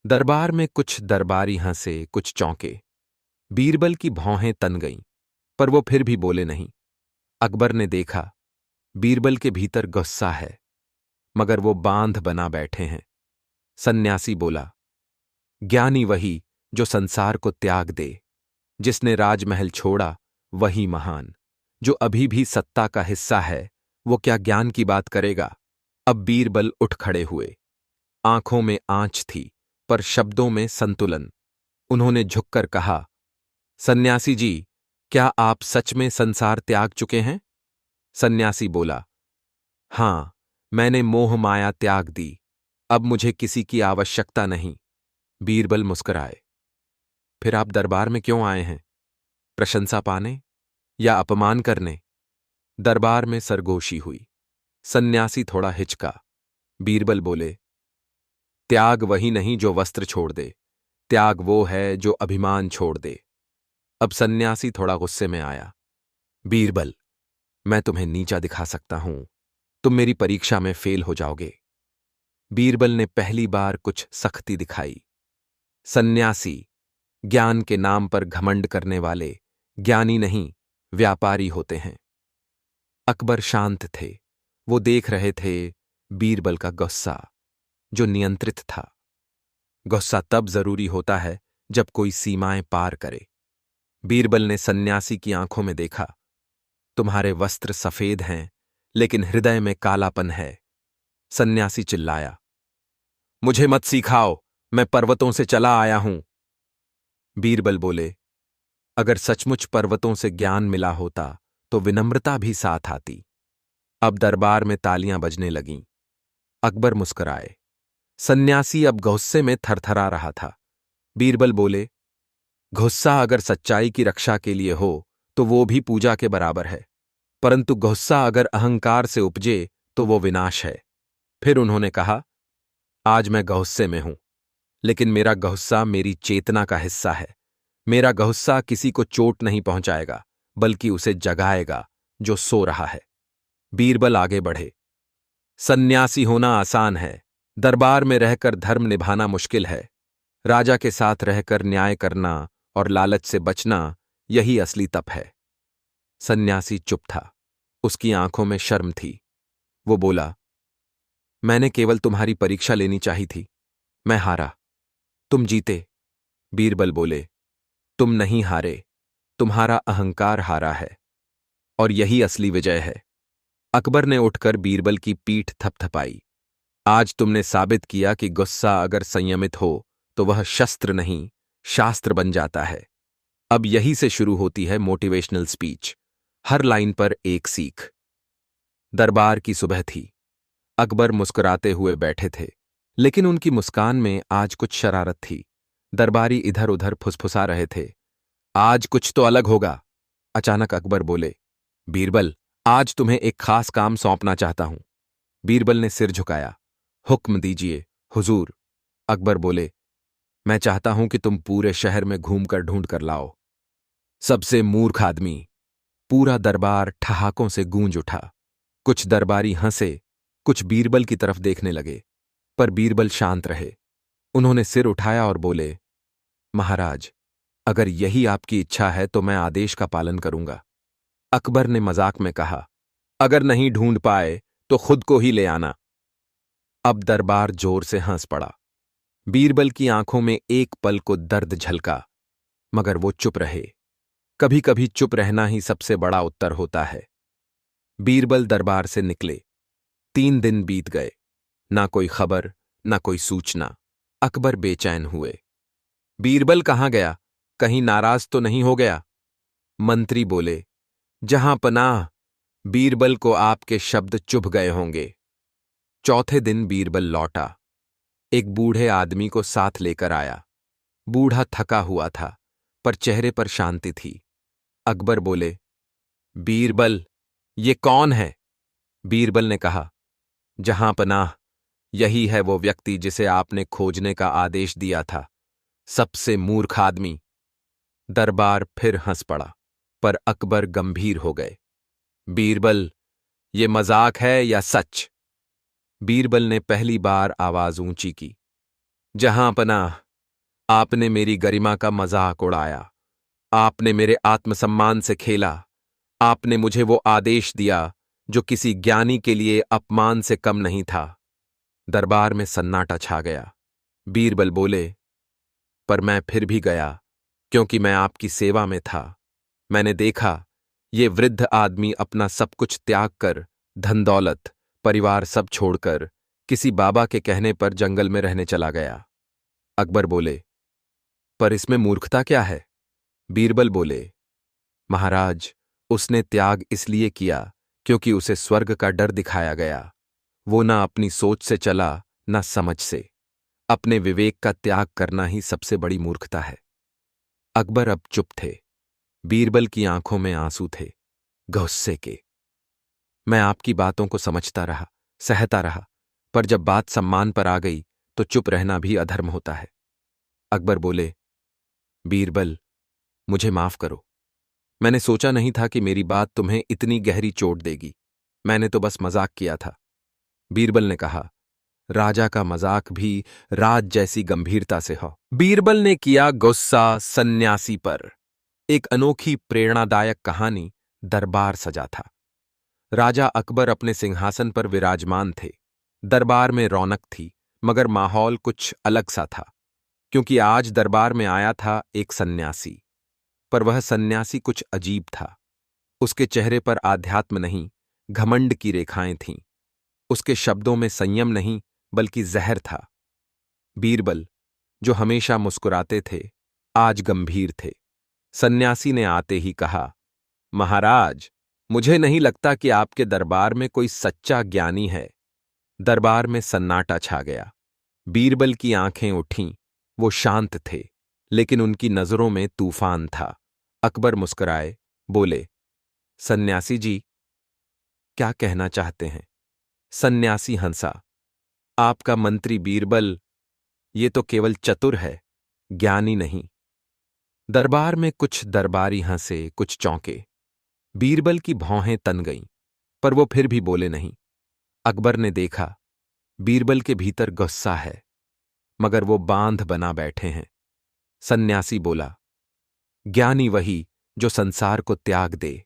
दरबार में कुछ दरबारी हंसे, कुछ चौंके। बीरबल की भौहें तन गईं, पर वो फिर भी बोले नहीं। अकबर ने देखा, बीरबल के भीतर गुस्सा है, मगर वो बांध बना बैठे हैं। सन्यासी बोला, ज्ञानी वही जो संसार को त्याग दे। जिसने राजमहल छोड़ा वही महान। जो अभी भी सत्ता का हिस्सा है, वो क्या ज्ञान की बात करेगा? अब बीरबल उठ खड़े हुए। आंखों में आंच थी, पर शब्दों में संतुलन। उन्होंने झुककर कहा, सन्यासी जी, क्या आप सच में संसार त्याग चुके हैं? सन्यासी बोला, हां, मैंने मोह माया त्याग दी। अब मुझे किसी की आवश्यकता नहीं। बीरबल मुस्कुराए, फिर आप दरबार में क्यों आए हैं? प्रशंसा पाने? या अपमान करने? दरबार में सरगोशी हुई। सन्यासी थोड़ा हिचका। बीरबल बोले, त्याग वही नहीं जो वस्त्र छोड़ दे, त्याग वो है जो अभिमान छोड़ दे। अब सन्यासी थोड़ा गुस्से में आया। बीरबल, मैं तुम्हें नीचा दिखा सकता हूं, तुम मेरी परीक्षा में फेल हो जाओगे। बीरबल ने पहली बार कुछ सख्ती दिखाई। सन्यासी, ज्ञान के नाम पर घमंड करने वाले ज्ञानी नहीं, व्यापारी होते हैं। अकबर शांत थे। वो देख रहे थे बीरबल का गुस्सा, जो नियंत्रित था। गुस्सा तब जरूरी होता है जब कोई सीमाएं पार करे। बीरबल ने सन्यासी की आंखों में देखा। तुम्हारे वस्त्र सफेद हैं, लेकिन हृदय में कालापन है। सन्यासी चिल्लाया, मुझे मत सिखाओ, मैं पर्वतों से चला आया हूं। बीरबल बोले, अगर सचमुच पर्वतों से ज्ञान मिला होता तो विनम्रता भी साथ आती। अब दरबार में तालियां बजने लगीं। अकबर मुस्कुराए। सन्यासी अब गुस्से में थरथरा रहा था। बीरबल बोले, गुस्सा अगर सच्चाई की रक्षा के लिए हो तो वो भी पूजा के बराबर है, परंतु गुस्सा अगर अहंकार से उपजे तो वो विनाश है। फिर उन्होंने कहा, आज मैं गुस्से में हूं, लेकिन मेरा गुस्सा मेरी चेतना का हिस्सा है। मेरा गुस्सा किसी को चोट नहीं पहुंचाएगा, बल्कि उसे जगाएगा जो सो रहा है। बीरबल आगे बढ़े। सन्यासी होना आसान है, दरबार में रहकर धर्म निभाना मुश्किल है। राजा के साथ रहकर न्याय करना और लालच से बचना, यही असली तप है। सन्यासी चुप था। उसकी आंखों में शर्म थी। वो बोला, मैंने केवल तुम्हारी परीक्षा लेनी चाहिए थी। मैं हारा, तुम जीते। बीरबल बोले, तुम नहीं हारे, तुम्हारा अहंकार हारा है, और यही असली विजय है। अकबर ने उठकर बीरबल की पीठ थपथपाई। आज तुमने साबित किया कि गुस्सा अगर संयमित हो तो वह शस्त्र नहीं, शास्त्र बन जाता है। अब यही से शुरू होती है मोटिवेशनल स्पीच, हर लाइन पर एक सीख। दरबार की सुबह थी। अकबर मुस्कुराते हुए बैठे थे, लेकिन उनकी मुस्कान में आज कुछ शरारत थी। दरबारी इधर उधर फुसफुसा रहे थे। आज कुछ तो अलग होगा। अचानक अकबर बोले, बीरबल, आज तुम्हें एक खास काम सौंपना चाहता हूं। बीरबल ने सिर झुकाया। हुक्म दीजिए हुजूर। अकबर बोले, मैं चाहता हूं कि तुम पूरे शहर में घूमकर ढूंढ कर लाओ सबसे मूर्ख आदमी। पूरा दरबार ठहाकों से गूंज उठा। कुछ दरबारी हंसे, कुछ बीरबल की तरफ देखने लगे, पर बीरबल शांत रहे। उन्होंने सिर उठाया और बोले, महाराज, अगर यही आपकी इच्छा है तो मैं आदेश का पालन करूंगा। अकबर ने मजाक में कहा, अगर नहीं ढूंढ पाए तो खुद को ही ले आना। अब दरबार जोर से हंस पड़ा। बीरबल की आंखों में एक पल को दर्द झलका, मगर वो चुप रहे। कभी कभी चुप रहना ही सबसे बड़ा उत्तर होता है। बीरबल दरबार से निकले। 3 दिन बीत गए, ना कोई खबर, ना कोई सूचना। अकबर बेचैन हुए। बीरबल कहाँ गया? कहीं नाराज तो नहीं हो गया? मंत्री बोले, जहां पनाह, बीरबल को आपके शब्द चुभ गए होंगे। चौथे दिन बीरबल लौटा। एक बूढ़े आदमी को साथ लेकर आया। बूढ़ा थका हुआ था, पर चेहरे पर शांति थी। अकबर बोले, बीरबल, ये कौन है? बीरबल ने कहा, जहां पनाह, यही है वो व्यक्ति जिसे आपने खोजने का आदेश दिया था, सबसे मूर्ख आदमी। दरबार फिर हंस पड़ा, पर अकबर गंभीर हो गए। बीरबल, ये मजाक है या सच? बीरबल ने पहली बार आवाज ऊंची की, जहां पनाह, आपने मेरी गरिमा का मजाक उड़ाया। आपने मेरे आत्मसम्मान से खेला। आपने मुझे वो आदेश दिया जो किसी ज्ञानी के लिए अपमान से कम नहीं था। दरबार में सन्नाटा छा गया। बीरबल बोले, पर मैं फिर भी गया, क्योंकि मैं आपकी सेवा में था। मैंने देखा, ये वृद्ध आदमी अपना सब कुछ त्याग कर, धन दौलत, परिवार सब छोड़कर, किसी बाबा के कहने पर जंगल में रहने चला गया। अकबर बोले, पर इसमें मूर्खता क्या है? बीरबल बोले, महाराज, उसने त्याग इसलिए किया क्योंकि उसे स्वर्ग का डर दिखाया गया। वो ना अपनी सोच से चला, ना समझ से। अपने विवेक का त्याग करना ही सबसे बड़ी मूर्खता है। अकबर अब चुप थे। बीरबल की आंखों में आंसू थे, गुस्से के। मैं आपकी बातों को समझता रहा, सहता रहा, पर जब बात सम्मान पर आ गई तो चुप रहना भी अधर्म होता है। अकबर बोले, बीरबल, मुझे माफ करो। मैंने सोचा नहीं था कि मेरी बात तुम्हें इतनी गहरी चोट देगी। मैंने तो बस मजाक किया था। बीरबल ने कहा, राजा का मजाक भी राज जैसी गंभीरता से हो। बीरबल ने किया गुस्सा सन्यासी पर। एक अनोखी प्रेरणादायक कहानी दरबार सजा था। राजा अकबर अपने सिंहासन पर विराजमान थे। दरबार में रौनक थी, मगर माहौल कुछ अलग सा था, क्योंकि आज दरबार में आया था एक सन्यासी। पर वह सन्यासी कुछ अजीब था। उसके चेहरे पर आध्यात्म नहीं, घमंड की रेखाएं थीं। उसके शब्दों में संयम नहीं, बल्कि जहर था। बीरबल, जो हमेशा मुस्कुराते थे, आज गंभीर थे। सन्यासी ने आते ही कहा, महाराज, मुझे नहीं लगता कि आपके दरबार में कोई सच्चा ज्ञानी है। दरबार में सन्नाटा छा गया। बीरबल की आंखें उठीं। वो शांत थे, लेकिन उनकी नजरों में तूफान था। अकबर मुस्कुराए, बोले, सन्यासी जी, क्या कहना चाहते हैं? सन्यासी हंसा, आपका मंत्री बीरबल, ये तो केवल चतुर है, ज्ञानी नहीं। दरबार में कुछ दरबारी हंसे, कुछ चौंके। बीरबल की भौहें तन गईं, पर वो फिर भी बोले नहीं। अकबर ने देखा, बीरबल के भीतर गुस्सा है, मगर वो बांध बना बैठे हैं। सन्यासी बोला, ज्ञानी वही जो संसार को त्याग दे।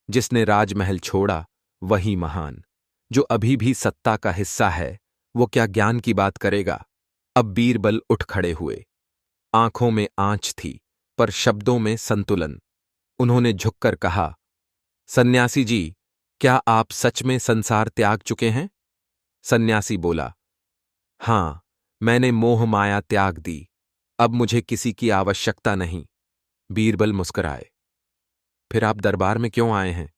जिसने राजमहल छोड़ा वही महान। जो अभी भी सत्ता का हिस्सा है, वो क्या ज्ञान की बात करेगा? अब बीरबल उठ खड़े हुए। आंखों में आंच थी, पर शब्दों में संतुलन। उन्होंने झुककर कहा, सन्यासी जी, क्या आप सच में संसार त्याग चुके हैं? सन्यासी बोला, हां, मैंने मोह माया त्याग दी। अब मुझे किसी की आवश्यकता नहीं। बीरबल मुस्कुराए, फिर आप दरबार में क्यों आए हैं?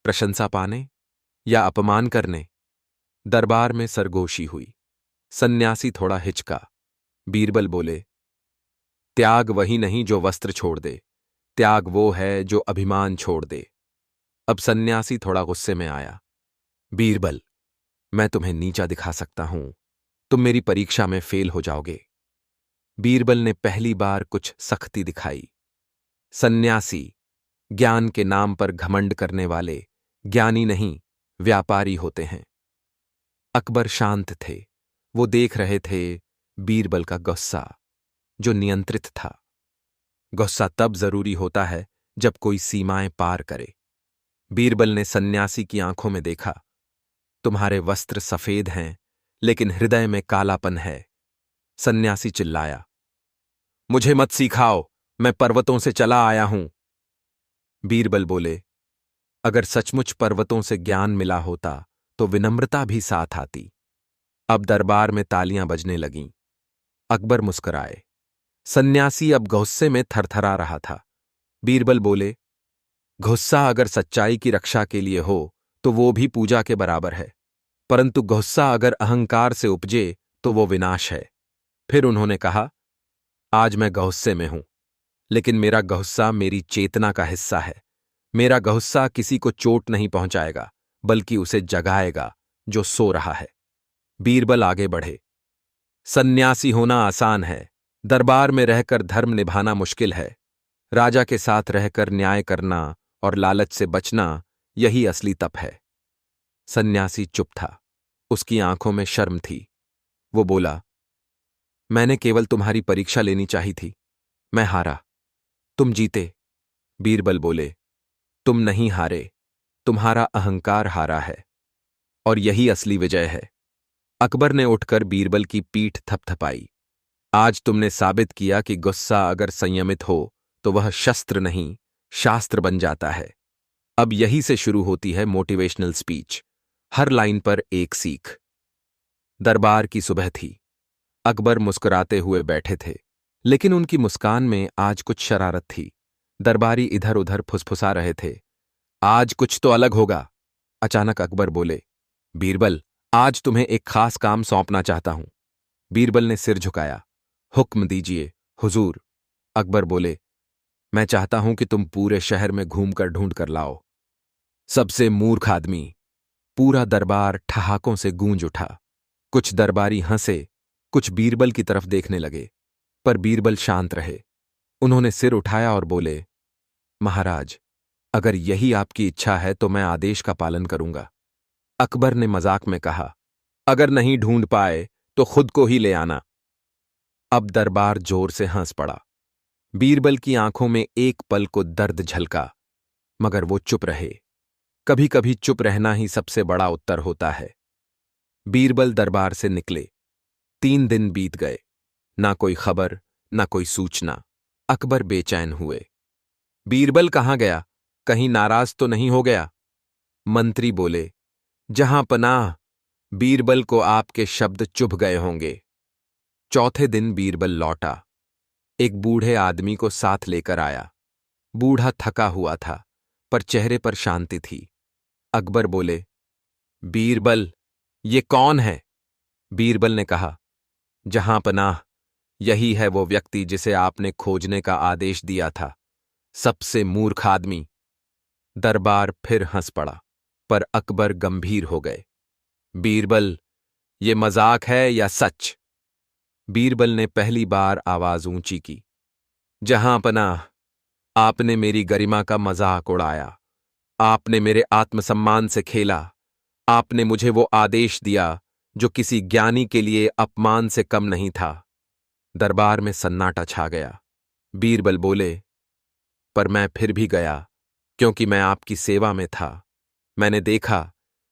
प्रशंसा पाने या अपमान करने? दरबार में सरगोशी हुई। सन्यासी थोड़ा हिचका। बीरबल बोले, त्याग वही नहीं जो वस्त्र छोड़ दे, त्याग वो है जो अभिमान छोड़ दे। अब सन्यासी थोड़ा गुस्से में आया। बीरबल, मैं तुम्हें नीचा दिखा सकता हूं, तुम मेरी परीक्षा में फेल हो जाओगे। बीरबल ने पहली बार कुछ सख्ती दिखाई। सन्यासी, ज्ञान के नाम पर घमंड करने वाले ज्ञानी नहीं, व्यापारी होते हैं। अकबर शांत थे। वो देख रहे थे बीरबल का गुस्सा, जो नियंत्रित था। गुस्सा तब जरूरी होता है जब कोई सीमाएं पार करे। बीरबल ने सन्यासी की आंखों में देखा, तुम्हारे वस्त्र सफेद हैं, लेकिन हृदय में कालापन है। सन्यासी चिल्लाया, मुझे मत सिखाओ, मैं पर्वतों से चला आया हूं। बीरबल बोले, अगर सचमुच पर्वतों से ज्ञान मिला होता तो विनम्रता भी साथ आती। अब दरबार में तालियां बजने लगीं। अकबर मुस्कुराए। सन्यासी अब गुस्से में थरथरा रहा था। बीरबल बोले, गुस्सा अगर सच्चाई की रक्षा के लिए हो तो वो भी पूजा के बराबर है, परंतु गुस्सा अगर अहंकार से उपजे तो वो विनाश है। फिर उन्होंने कहा, आज मैं गुस्से में हूं, लेकिन मेरा गुस्सा मेरी चेतना का हिस्सा है। मेरा गुस्सा किसी को चोट नहीं पहुंचाएगा, बल्कि उसे जगाएगा जो सो रहा है। बीरबल आगे बढ़े, सन्यासी होना आसान है, दरबार में रहकर धर्म निभाना मुश्किल है। राजा के साथ रहकर न्याय करना और लालच से बचना, यही असली तप है। सन्यासी चुप था। उसकी आंखों में शर्म थी। वो बोला, मैंने केवल तुम्हारी परीक्षा लेनी चाही थी। मैं हारा, तुम जीते। बीरबल बोले, तुम नहीं हारे, तुम्हारा अहंकार हारा है, और यही असली विजय है। अकबर ने उठकर बीरबल की पीठ थपथपाई। आज तुमने साबित किया कि गुस्सा अगर संयमित हो तो वह शस्त्र नहीं, शास्त्र बन जाता है। अब यही से शुरू होती है मोटिवेशनल स्पीच, हर लाइन पर एक सीख। दरबार की सुबह थी। अकबर मुस्कुराते हुए बैठे थे, लेकिन उनकी मुस्कान में आज कुछ शरारत थी। दरबारी इधर उधर फुसफुसा रहे थे। आज कुछ तो अलग होगा। अचानक अकबर बोले, बीरबल, आज तुम्हें एक खास काम सौंपना चाहता हूं। बीरबल ने सिर झुकाया। हुक्म दीजिए हुजूर। अकबर बोले, मैं चाहता हूं कि तुम पूरे शहर में घूमकर ढूंढ कर लाओ सबसे मूर्ख आदमी। पूरा दरबार ठहाकों से गूंज उठा। कुछ दरबारी हंसे, कुछ बीरबल की तरफ देखने लगे, पर बीरबल शांत रहे। उन्होंने सिर उठाया और बोले, महाराज, अगर यही आपकी इच्छा है तो मैं आदेश का पालन करूंगा। अकबर ने मजाक में कहा, अगर नहीं ढूंढ पाए तो खुद को ही ले आना। अब दरबार जोर से हंस पड़ा। बीरबल की आंखों में एक पल को दर्द झलका, मगर वो चुप रहे। कभी कभी चुप रहना ही सबसे बड़ा उत्तर होता है। बीरबल दरबार से निकले। 3 दिन बीत गए, ना कोई खबर, ना कोई सूचना। अकबर बेचैन हुए। बीरबल कहाँ गया? कहीं नाराज तो नहीं हो गया? मंत्री बोले, जहां पनाह, बीरबल को आपके शब्द चुभ गए होंगे। चौथे दिन बीरबल लौटा। एक बूढ़े आदमी को साथ लेकर आया। बूढ़ा थका हुआ था, पर चेहरे पर शांति थी। अकबर बोले, बीरबल, ये कौन है? बीरबल ने कहा, जहां पनाह, यही है वो व्यक्ति जिसे आपने खोजने का आदेश दिया था, सबसे मूर्ख आदमी। दरबार फिर हंस पड़ा, पर अकबर गंभीर हो गए। बीरबल, ये मजाक है या सच? बीरबल ने पहली बार आवाज ऊंची की, जहां पनाह, आपने मेरी गरिमा का मजाक उड़ाया। आपने मेरे आत्मसम्मान से खेला। आपने मुझे वो आदेश दिया जो किसी ज्ञानी के लिए अपमान से कम नहीं था। दरबार में सन्नाटा छा गया। बीरबल बोले, पर मैं फिर भी गया, क्योंकि मैं आपकी सेवा में था। मैंने देखा,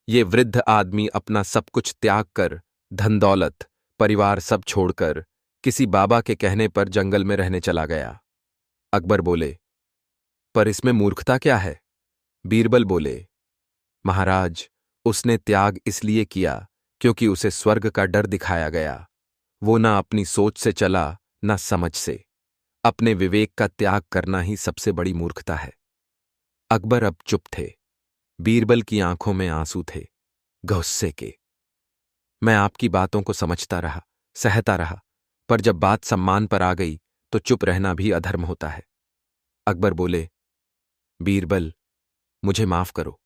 ये वृद्ध आदमी अपना सब कुछ त्याग कर, धन दौलत, परिवार सब छोड़कर, किसी बाबा के कहने पर जंगल में रहने चला गया। अकबर बोले, पर इसमें मूर्खता क्या है? बीरबल बोले, महाराज, उसने त्याग इसलिए किया क्योंकि उसे स्वर्ग का डर दिखाया गया। वो ना अपनी सोच से चला, ना समझ से। अपने विवेक का त्याग करना ही सबसे बड़ी मूर्खता है। अकबर अब चुप थे। बीरबल की आंखों में आंसू थे, गुस्से के। मैं आपकी बातों को समझता रहा, सहता रहा, पर जब बात सम्मान पर आ गई तो चुप रहना भी अधर्म होता है। अकबर बोले, बीरबल, मुझे माफ करो।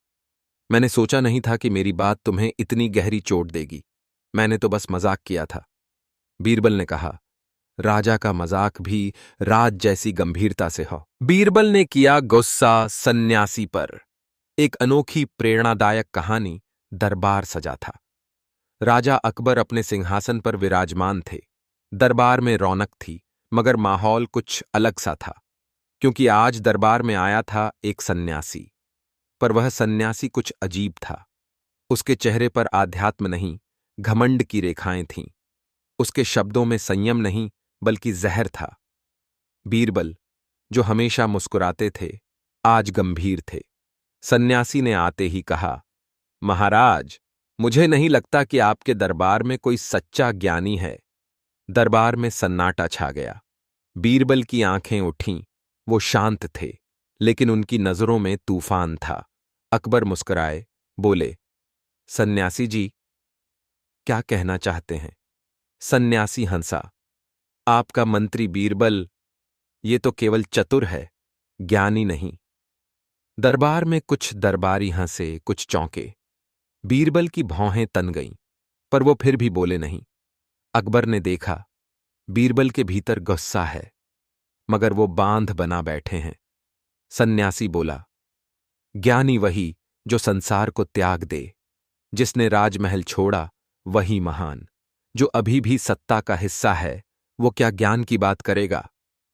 मैंने सोचा नहीं था कि मेरी बात तुम्हें इतनी गहरी चोट देगी। मैंने तो बस मजाक किया था। बीरबल ने कहा, राजा का मजाक भी राज जैसी गंभीरता से हो। बीरबल ने किया गुस्सा सन्यासी पर। एक अनोखी प्रेरणादायक कहानी दरबार सजा था। राजा अकबर अपने सिंहासन पर विराजमान थे। दरबार में रौनक थी, मगर माहौल कुछ अलग सा था, क्योंकि आज दरबार में आया था एक सन्यासी। पर वह सन्यासी कुछ अजीब था। उसके चेहरे पर आध्यात्म नहीं, घमंड की रेखाएं थीं। उसके शब्दों में संयम नहीं, बल्कि जहर था। बीरबल, जो हमेशा मुस्कुराते थे, आज गंभीर थे। सन्यासी ने आते ही कहा, महाराज, मुझे नहीं लगता कि आपके दरबार में कोई सच्चा ज्ञानी है। दरबार में सन्नाटा छा गया। बीरबल की आंखें उठीं। वो शांत थे, लेकिन उनकी नजरों में तूफान था। अकबर मुस्कुराए, बोले, सन्यासी जी, क्या कहना चाहते हैं? सन्यासी हंसा, आपका मंत्री बीरबल, ये तो केवल चतुर है, ज्ञानी नहीं। दरबार में कुछ दरबारी हंसे, कुछ चौंके। बीरबल की भौहें तन गईं, पर वो फिर भी बोले नहीं। अकबर ने देखा, बीरबल के भीतर गुस्सा है, मगर वो बांध बना बैठे हैं। सन्यासी बोला, ज्ञानी वही जो संसार को त्याग दे। जिसने राजमहल छोड़ा वही महान। जो अभी भी सत्ता का हिस्सा है, वो क्या ज्ञान की बात करेगा?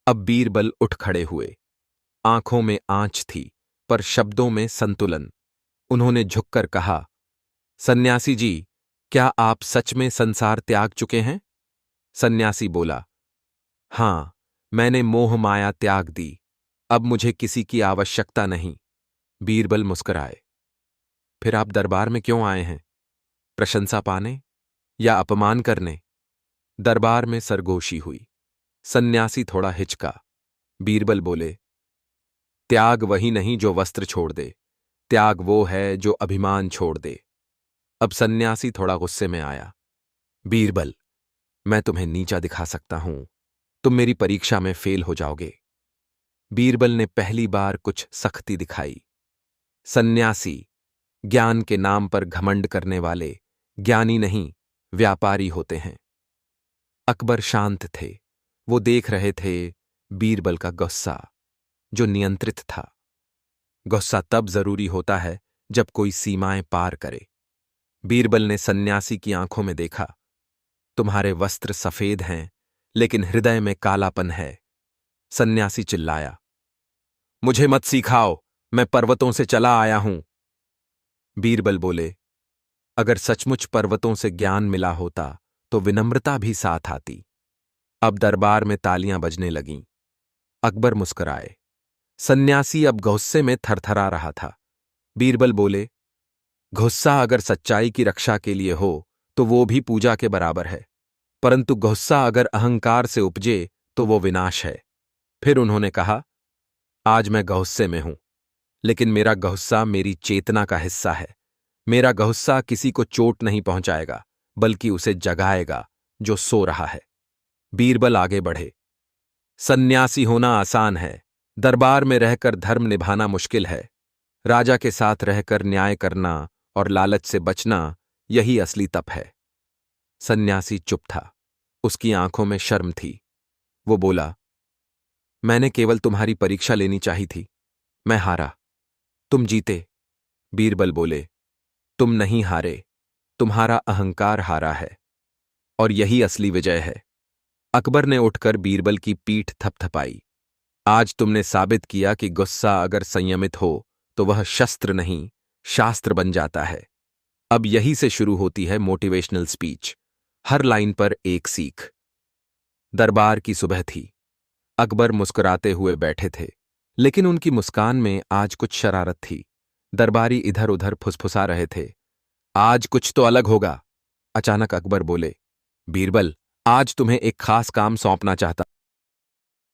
अब बीरबल उठ खड़े हुए। आंखों में आंच थी, पर शब्दों में संतुलन। उन्होंने झुककर कहा, सन्यासी जी, क्या आप सच में संसार त्याग चुके हैं? सन्यासी बोला, हां, मैंने मोह माया त्याग दी। अब मुझे किसी की आवश्यकता नहीं। बीरबल मुस्कुराए, फिर आप दरबार में क्यों आए हैं? प्रशंसा पाने या अपमान करने? दरबार में सरगोशी हुई। सन्यासी थोड़ा हिचका। बीरबल बोले, त्याग वही नहीं जो वस्त्र छोड़ दे, त्याग वो है जो अभिमान छोड़ दे। अब सन्यासी थोड़ा गुस्से में आया। बीरबल, मैं तुम्हें नीचा दिखा सकता हूं, तुम मेरी परीक्षा में फेल हो जाओगे। बीरबल ने पहली बार कुछ सख्ती दिखाई। सन्यासी, ज्ञान के नाम पर घमंड करने वाले ज्ञानी नहीं, व्यापारी होते हैं। अकबर शांत थे। वो देख रहे थे बीरबल का गुस्सा, जो नियंत्रित था। गुस्सा तब जरूरी होता है जब कोई सीमाएं पार करे। बीरबल ने सन्यासी की आंखों में देखा। तुम्हारे वस्त्र सफेद हैं, लेकिन हृदय में कालापन है। सन्यासी चिल्लाया, मुझे मत सिखाओ, मैं पर्वतों से चला आया हूं। बीरबल बोले, अगर सचमुच पर्वतों से ज्ञान मिला होता तो विनम्रता भी साथ आती। अब दरबार में तालियां बजने लगीं। अकबर मुस्कुराए। सन्यासी अब गुस्से में थरथरा रहा था। बीरबल बोले, गुस्सा अगर सच्चाई की रक्षा के लिए हो तो वो भी पूजा के बराबर है, परंतु गुस्सा अगर अहंकार से उपजे तो वो विनाश है। फिर उन्होंने कहा, आज मैं गुस्से में हूं, लेकिन मेरा गुस्सा मेरी चेतना का हिस्सा है। मेरा गुस्सा किसी को चोट नहीं पहुंचाएगा, बल्कि उसे जगाएगा जो सो रहा है। बीरबल आगे बढ़े। सन्यासी होना आसान है, दरबार में रहकर धर्म निभाना मुश्किल है। राजा के साथ रहकर न्याय करना और लालच से बचना, यही असली तप है। सन्यासी चुप था। उसकी आंखों में शर्म थी। वो बोला, मैंने केवल तुम्हारी परीक्षा लेनी चाहिए थी। मैं हारा, तुम जीते। बीरबल बोले, तुम नहीं हारे, तुम्हारा अहंकार हारा है, और यही असली विजय है। अकबर ने उठकर बीरबल की पीठ थपथपाई। आज तुमने साबित किया कि गुस्सा अगर संयमित हो तो वह शस्त्र नहीं, शास्त्र बन जाता है। अब यही से शुरू होती है मोटिवेशनल स्पीच, हर लाइन पर एक सीख। दरबार की सुबह थी। अकबर मुस्कुराते हुए बैठे थे, लेकिन उनकी मुस्कान में आज कुछ शरारत थी। दरबारी इधर उधर फुसफुसा रहे थे। आज कुछ तो अलग होगा। अचानक अकबर बोले, बीरबल, आज तुम्हें एक खास काम सौंपना चाहता